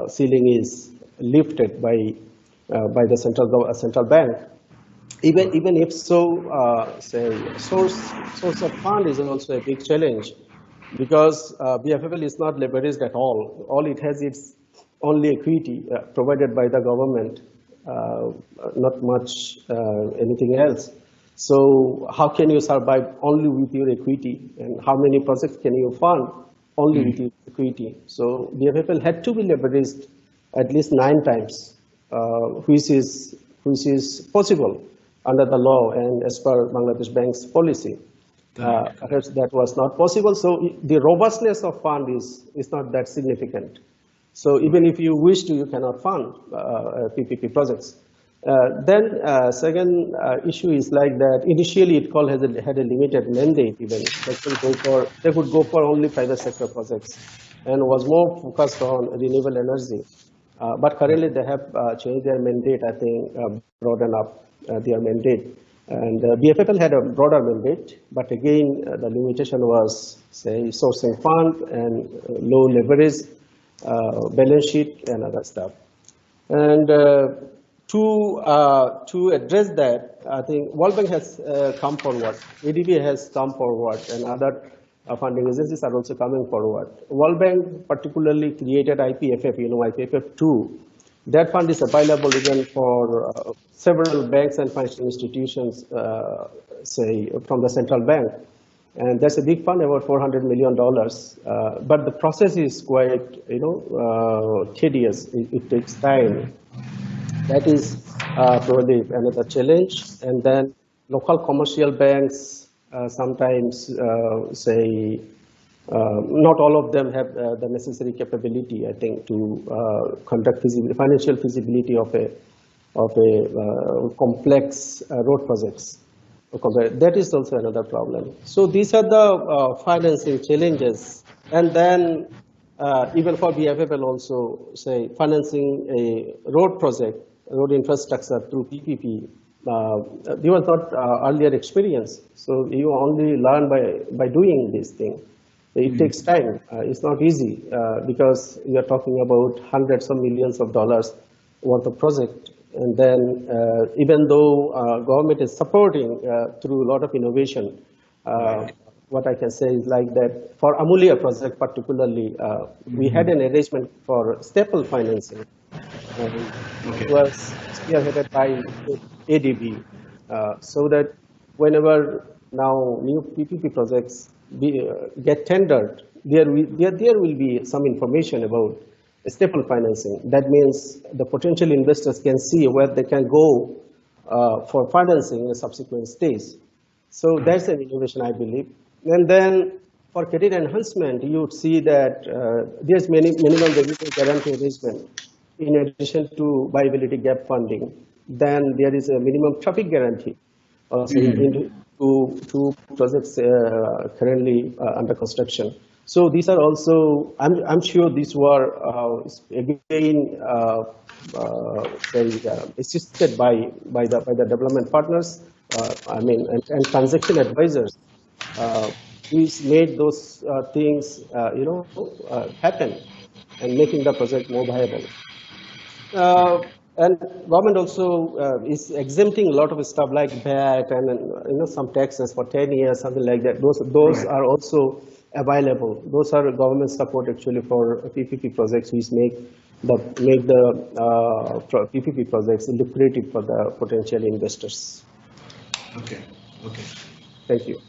ceiling is lifted by the central bank. Even if so, say source of fund is also a big challenge, because BIFFL is not leveraged at all. All it has is only equity provided by the government, not much anything else. So how can you survive only with your equity, and how many projects can you fund only with your equity? So BIFFL had to be leveraged at least 9 times, which is possible. under the law and as per Bangladesh Bank's policy. Perhaps that was not possible. So the robustness of fund is not that significant. So even if you wish to, you cannot fund PPP projects. Then second issue is like that. Initially, ITCOL had a limited mandate. Even they could go for only private sector projects, and was more focused on renewable energy. But currently, they have changed their mandate. I think broadened up their mandate. And BFFL had a broader mandate, but again, the limitation was, say, sourcing fund and low leverage, balance sheet, and other stuff. And to address that, I think World Bank has come forward, ADB has come forward, and other funding agencies are also coming forward. World Bank particularly created IPFF, IPFF2. That fund is available again for several banks and financial institutions, say, from the central bank. And that's a big fund, about $400 million. But the process is quite, tedious. It takes time. That is probably another challenge. And then local commercial banks sometimes say, not all of them have the necessary capability, I think, to conduct financial feasibility of a complex road projects. That is also another problem. So these are the financing challenges. And then even for BFFL also, say, financing a road project, road infrastructure through PPP, there was not earlier experience. So you only learn by doing this thing. It takes time. It's not easy because you are talking about hundreds of millions of dollars worth of project. And then even though government is supporting through a lot of innovation, what I can say is like that for Amulia project particularly, we had an arrangement for staple financing. It was spearheaded by ADB, so that whenever now new PPP projects get tendered, there will be some information about staple financing. That means the potential investors can see where they can go for financing in a subsequent stage. So that's an innovation, I believe. And then for credit enhancement, you would see that there's minimum regulatory guarantee arrangement in addition to viability gap funding. Then there is a minimum traffic guarantee. In two projects currently under construction. So these are also, I'm sure these were again assisted by the development partners, and transaction advisors, which made those things happen and making the project more viable. And government also is exempting a lot of stuff like VAT and some taxes for 10 years, something like that. Those are also available. Those are government support actually for PPP projects, which make the PPP projects lucrative for the potential investors. Okay. Thank you.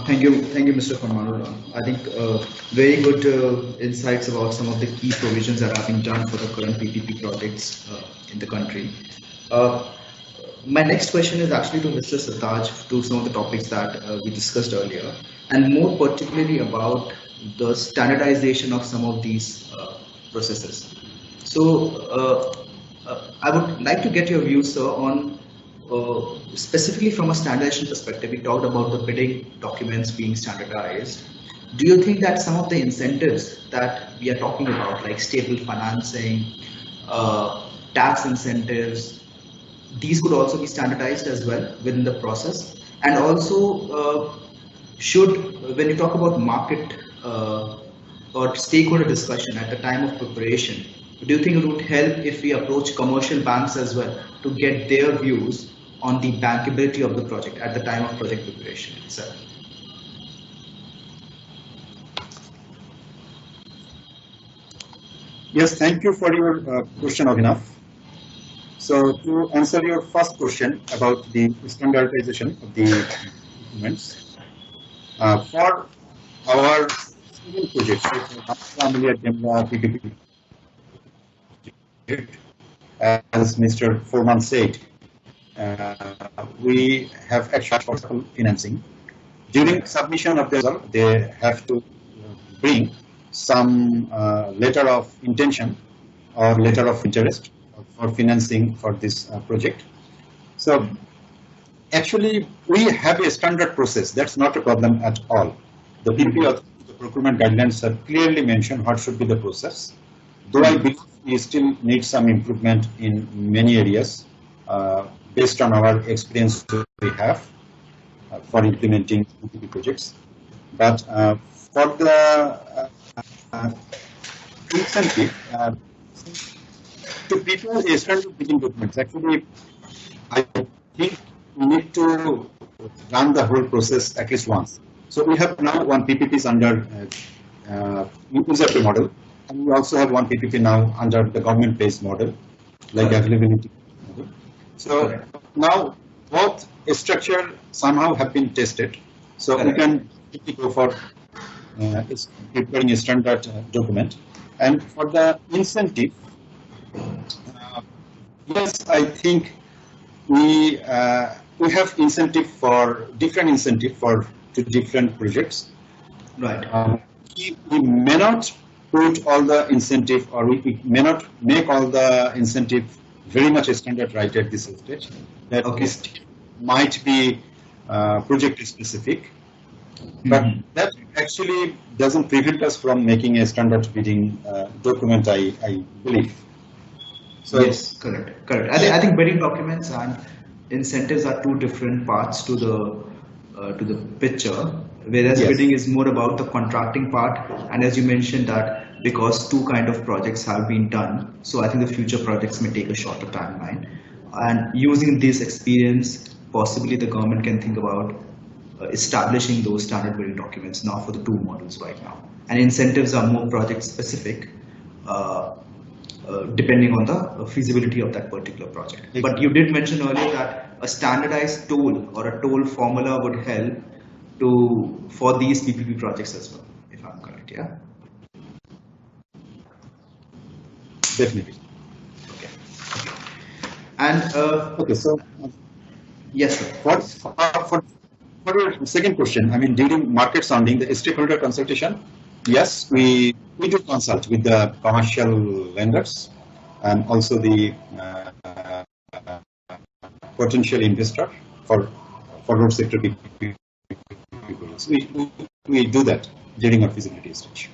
Thank you, Mr. Farmanur. I think very good insights about some of the key provisions that have been done for the current PPP projects in the country. My next question is actually to Mr. Sartaj, to some of the topics that we discussed earlier, and more particularly about the standardization of some of these processes. So I would like to get your views, sir, on specifically from a standardization perspective. We talked about the bidding documents being standardized. Do you think that some of the incentives that we are talking about, like stable financing, tax incentives, these could also be standardized as well within the process? And also, when you talk about market or stakeholder discussion at the time of preparation, do you think it would help if we approach commercial banks as well to get their views on the bankability of the project at the time of project preparation itself? Yes, thank you for your question, Abhinav. So to answer your first question about the standardization of the documents, for our civil projects, as Mr. Foreman said, we have actual financing. During submission of the result, they have to bring some letter of intention or letter of interest for financing for this project. So actually, we have a standard process. That's not a problem at all. The PPP the procurement guidelines have clearly mentioned what should be the process. Though I believe we still need some improvement in many areas based on our experience we have for implementing PPP projects. But for the incentive to prepare a standard bidding documents, actually, I think we need to run the whole process at least once. So we have now one PPPs under user pay model, and we also have one PPP now under the government-based model, like availability model. So now both structure somehow have been tested. So we can go for preparing a standard document. And for the incentive, yes, I think we have incentive for different incentive for to different projects. Right. We may not put all the incentive, or we may not make all the incentive very much standard right at this stage. That might be project specific, but that actually doesn't prevent us from making a standard bidding document, I believe. So yes, correct. I think bidding documents and incentives are two different parts to the picture, whereas bidding is more about the contracting part. And as you mentioned that because two kind of projects have been done, so I think the future projects may take a shorter timeline. And using this experience, possibly the government can think about establishing those standard bidding documents now for the two models right now. And incentives are more project specific. Depending on the feasibility of that particular project. But you did mention earlier that a standardized toll or a toll formula would help for these PPP projects as well, if I'm correct, yeah? Definitely. Okay. And so yes, sir. For your second question, I mean, during market sounding, the stakeholder consultation, yes, we do consult with the commercial vendors and also the potential investor for road sector PPP. We do that during our feasibility stage.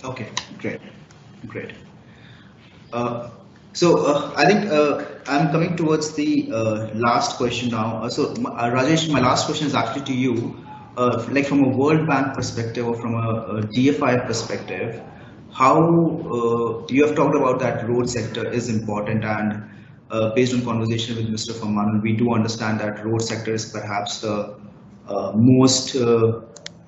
Okay, great. I think I'm coming towards the last question now. Rajesh, my last question is actually to you. Like from a World Bank perspective or from a DFI perspective, how you have talked about that road sector is important, and based on conversation with Mr. Foreman, we do understand that road sector is perhaps the most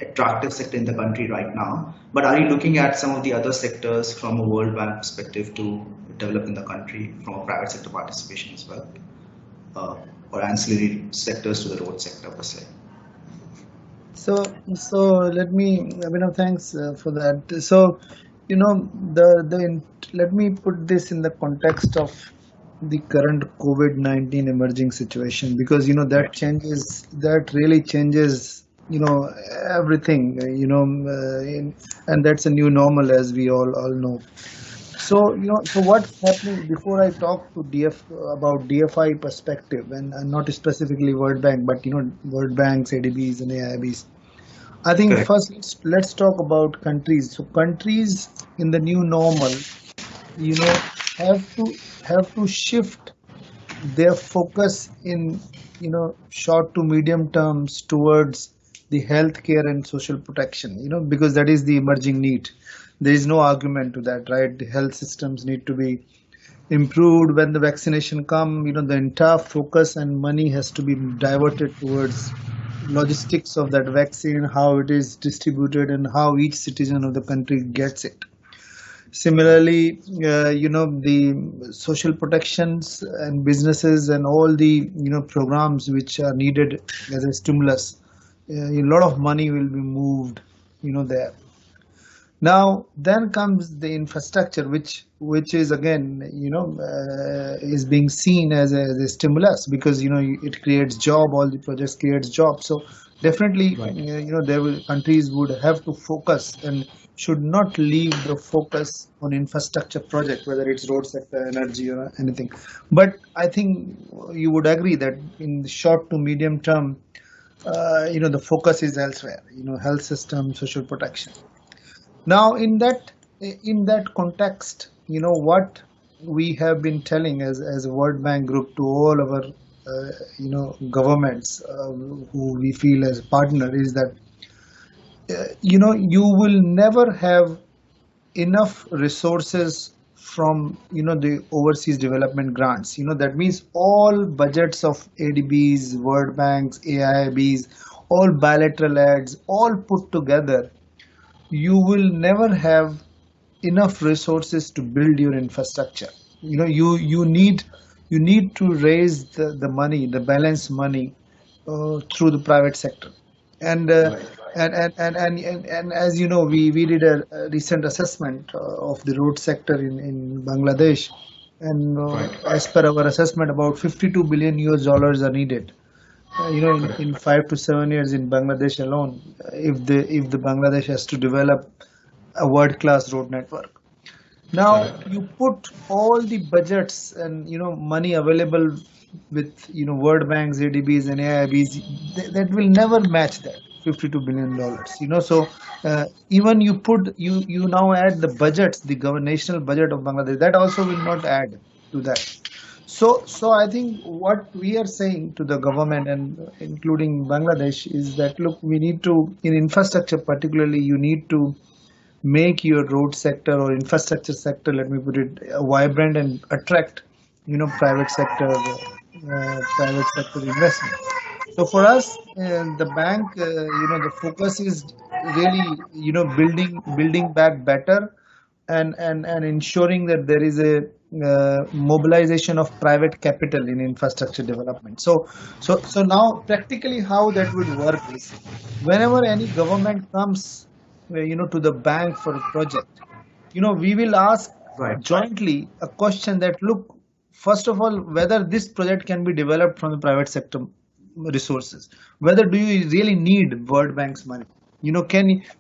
attractive sector in the country right now. But are you looking at some of the other sectors from a World Bank perspective to develop in the country from a private sector participation as well, or ancillary sectors to the road sector per se? So let me, Abhinav, thanks for that. So, you know, let me put this in the context of the current COVID-19 emerging situation, because, you know, that really changes, you know, everything, you know, and that's a new normal, as we all know. So, you know, so what's happening, before I talk to about DFI perspective, and not specifically World Bank, but, you know, World Banks, ADBs and AIBs, I think first let's talk about countries. So countries in the new normal, you know, have to shift their focus in, you know, short to medium terms towards the healthcare and social protection, you know, because that is the emerging need. There is no argument to that, right? The health systems need to be improved. When the vaccination come, you know, the entire focus and money has to be diverted towards logistics of that vaccine, how it is distributed, and how each citizen of the country gets it. Similarly, you know, the social protections and businesses and all the, you know, programs which are needed as a stimulus, a lot of money will be moved, you know, there. Now, then comes the infrastructure, which is again, is being seen as a stimulus, because it creates job. All the projects creates jobs. So definitely, Right. countries would have to focus and should not leave the focus on infrastructure project, whether it's road sector, energy, or anything. But I think you would agree that in the short to medium term, the focus is elsewhere. Health system, social protection. Now, in that context, what we have been telling as a World Bank Group to all our governments who we feel as partner is that you will never have enough resources from the overseas development grants. That means all budgets of ADBs, World Banks, AIIBs, all bilateral aids, all put together, you will never have enough resources to build your infrastructure. You need to raise the money, the balance money, through the private sector. And Right. and as you know, we did a recent assessment of the road sector in Bangladesh, and Right. as per our assessment, about 52 billion US dollars are needed. In 5 to 7 years in Bangladesh alone, if the Bangladesh has to develop a world-class road network. Now Correct. you put all the budgets and money available with World Banks, ADBs, and AIBs, that will never match that $52 billion. So even you now add the budgets, the national budget of Bangladesh, that also will not add to that. So I think what we are saying to the government and including Bangladesh is that, look, we need to, in infrastructure particularly, you need to make your road sector or infrastructure sector, let me put it, vibrant and attract private sector investment. So for us, the bank, the focus is really building back better, and ensuring that there is a mobilization of private capital in infrastructure development. So now practically how that would work is, whenever any government comes to the bank for a project, we will ask Right. jointly a question that, look, first of all, whether this project can be developed from the private sector resources, whether do you really need World Bank's money.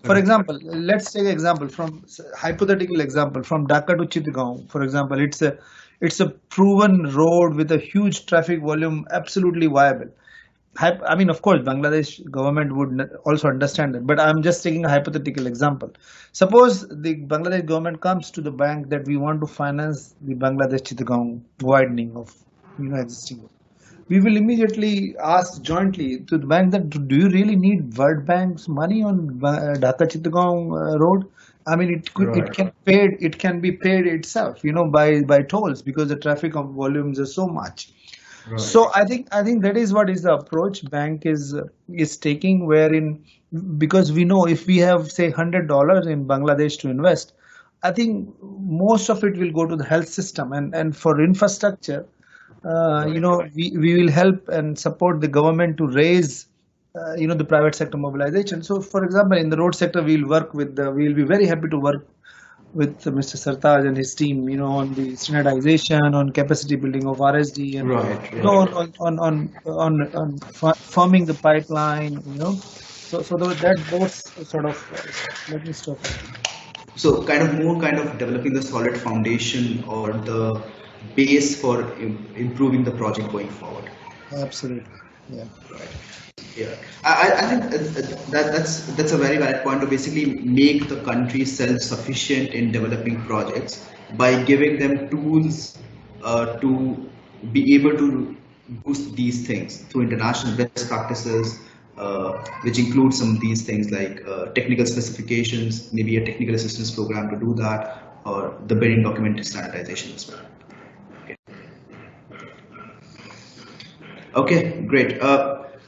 For example, let's take an example from hypothetical example from Dhaka to Chittagong. For example, it's a proven road with a huge traffic volume, absolutely viable. I mean, of course, Bangladesh government would also understand that, but I'm just taking a hypothetical example. Suppose the Bangladesh government comes to the bank that we want to finance the Bangladesh Chittagong widening of existing road. We will immediately ask jointly to the bank that, do you really need World Bank's money on Dhaka Chittagong road? I mean, it can be paid itself, by tolls, because the traffic volumes are so much. Right. So I think that is what is the approach bank is taking, wherein, because we know if we have say $100 in Bangladesh to invest, I think most of it will go to the health system, and for infrastructure, we will help and support the government to raise the private sector mobilization. So for example, in the road sector, we'll be very happy to work with Mr. Sartaj and his team, on the standardization, on capacity building of RSD, and Right. on forming the pipeline, So those sort of. Let me stop. So kind of developing the solid foundation or the base for improving the project going forward. Absolutely, yeah. Yeah, I think that's a very valid point, to basically make the country self-sufficient in developing projects by giving them tools to be able to boost these things through international best practices, which include some of these things like technical specifications, maybe a technical assistance program to do that, or the bidding document standardization as well. Okay, great.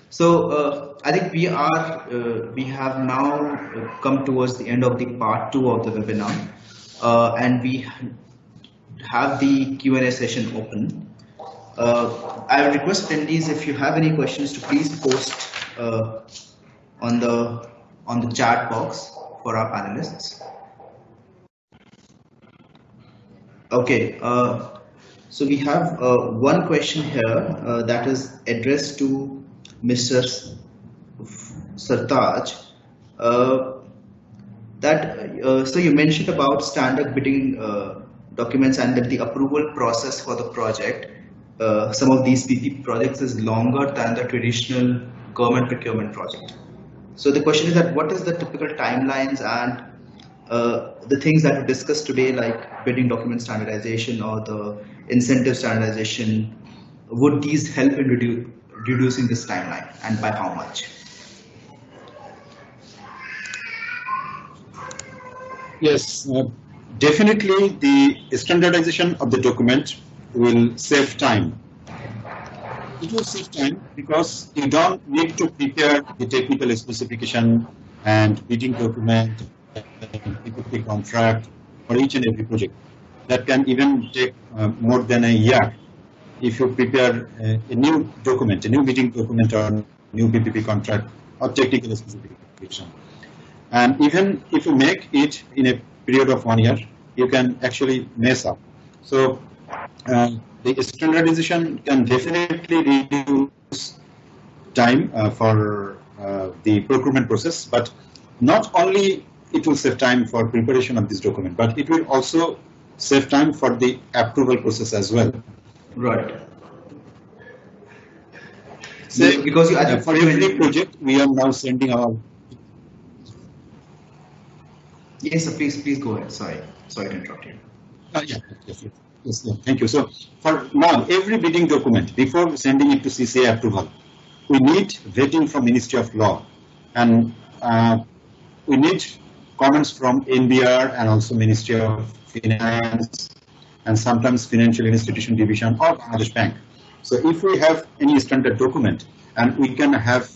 So I think we have now come towards the end of the part 2 of the webinar, and we have the Q&A session open. I would request attendees, if you have any questions, to please post on the chat box for our panelists. Okay, so we have one question here that is addressed to Mr. Sartaj. Uh, so you mentioned about standard bidding documents and that the approval process for the project, some of these PPP projects is longer than the traditional government procurement project. So the question is that what is the typical timelines and the things that we discussed today, like bidding document standardization or the incentive standardization, would these help in reducing this timeline, and by how much? Yes, definitely the standardization of the document will save time. It will save time because you don't need to prepare the technical specification and bidding document and PPP contract for each and every project. That can even take more than a year if you prepare a new document, a new bidding document or new PPP contract or technical specification. And even if you make it in a period of 1 year, you can actually mess up. So the standardization can definitely reduce time for the procurement process, but not only it will save time for preparation of this document, but it will also save time for the approval process as well. Right. So because for every project, we are now sending our. Yes, sir, please go ahead. Sorry to interrupt you. Yes, thank you. So for now, every bidding document, before sending it to CCI approval, we need vetting from Ministry of Law, and we need comments from NBR and also Ministry of Finance, and sometimes Financial Institution Division or Bangladesh Bank. So if we have any standard document, and we can have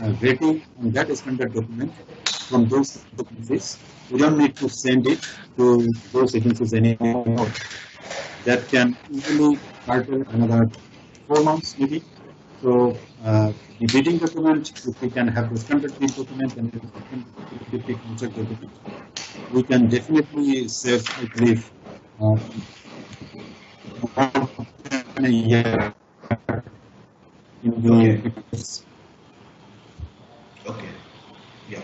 vetting on that standard document from those agencies, we don't need to send it to those agencies anymore. That can easily curtail another 4 months maybe. So the bidding document, if we can have the standard bid document and the contract document, we can definitely save, I believe, more than a year in the Okay. Yeah.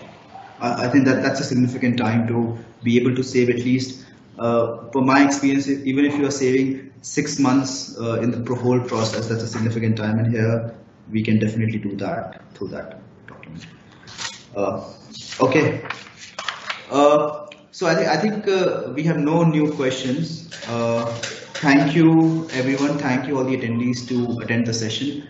I think that's a significant time to be able to save at least, for my experience, even if you are saving 6 months in the whole process, that's a significant time, and here we can definitely do that through that document. Okay. So I think we have no new questions. Thank you everyone. Thank you all the attendees to attend the session.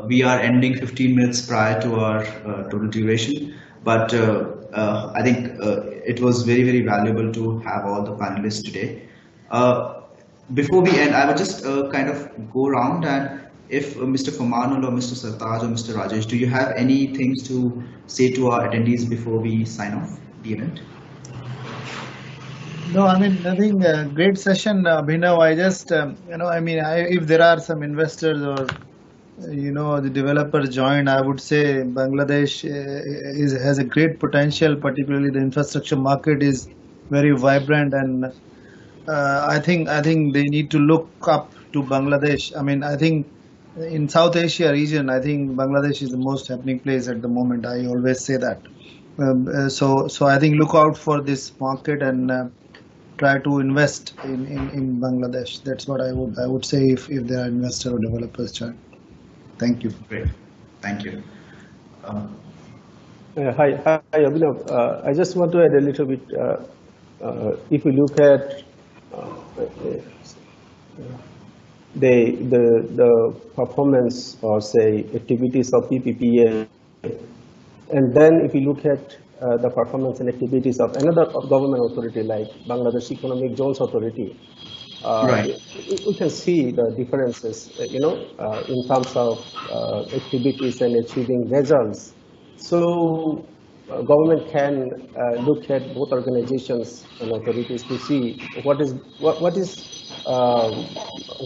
We are ending 15 minutes prior to our total duration, but I think it was very, very valuable to have all the panelists today. Before we end, I would just kind of go around, and if Mr. Famanul or Mr. Sartaj or Mr. Rajesh, do you have any things to say to our attendees before we sign off the event? No, I mean, nothing. Great session, Abhinav. I just, if there are some investors or the developer join, I would say Bangladesh has a great potential. Particularly, the infrastructure market is very vibrant, and I think they need to look up to Bangladesh. I mean, I think in South Asia region, I think Bangladesh is the most happening place at the moment. I always say that. So I think look out for this market and try to invest in Bangladesh. That's what I would say if there are investor or developers join. Thank you. Great. Thank you. Hi, Abhinav. I just want to add a little bit. If we look at the performance or say activities of PPPA, and then if you look at the performance and activities of another government authority like Bangladesh Economic Zones Authority, right. We can see the differences, in terms of activities and achieving results. So government can look at both organizations and authorities to see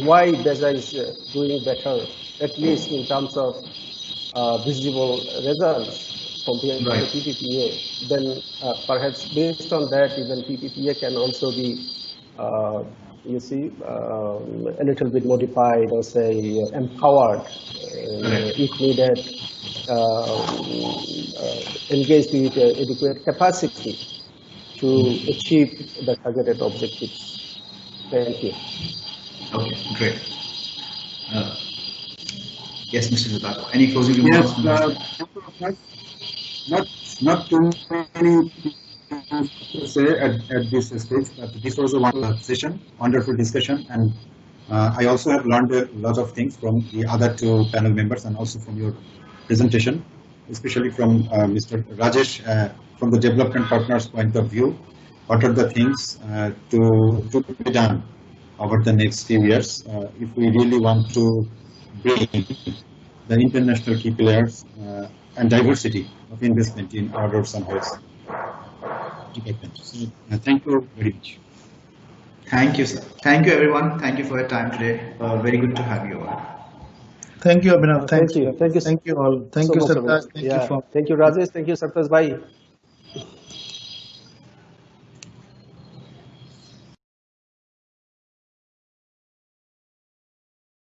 why BEJA is doing better, at least in terms of visible results compared to the PPPA. Then perhaps based on that, even PPPA can also be you see, a little bit modified or say empowered, if needed, engaged with adequate capacity to achieve the targeted objectives. Thank you. Okay, great. Yes, Mr. Satajo, any closing remarks? Not too many to say at this stage, but this was a wonderful session, wonderful discussion, and I also have learned a lot of things from the other two panel members and also from your presentation, especially from Mr. Rajesh, from the development partners' point of view. What are the things to be done over the next few years if we really want to bring the international key players and diversity of investment in our roads and highways development. So, thank you very much. Thank you, sir. Thank you, everyone. Thank you for your time today. Very good to have you all. Thank you, Abhinav. Thank you. Thank you all. Thank so you, much, Sartaj. Abhinav. Thank you for. Thank you, Rajesh. Thank you, Sartaj Bhai.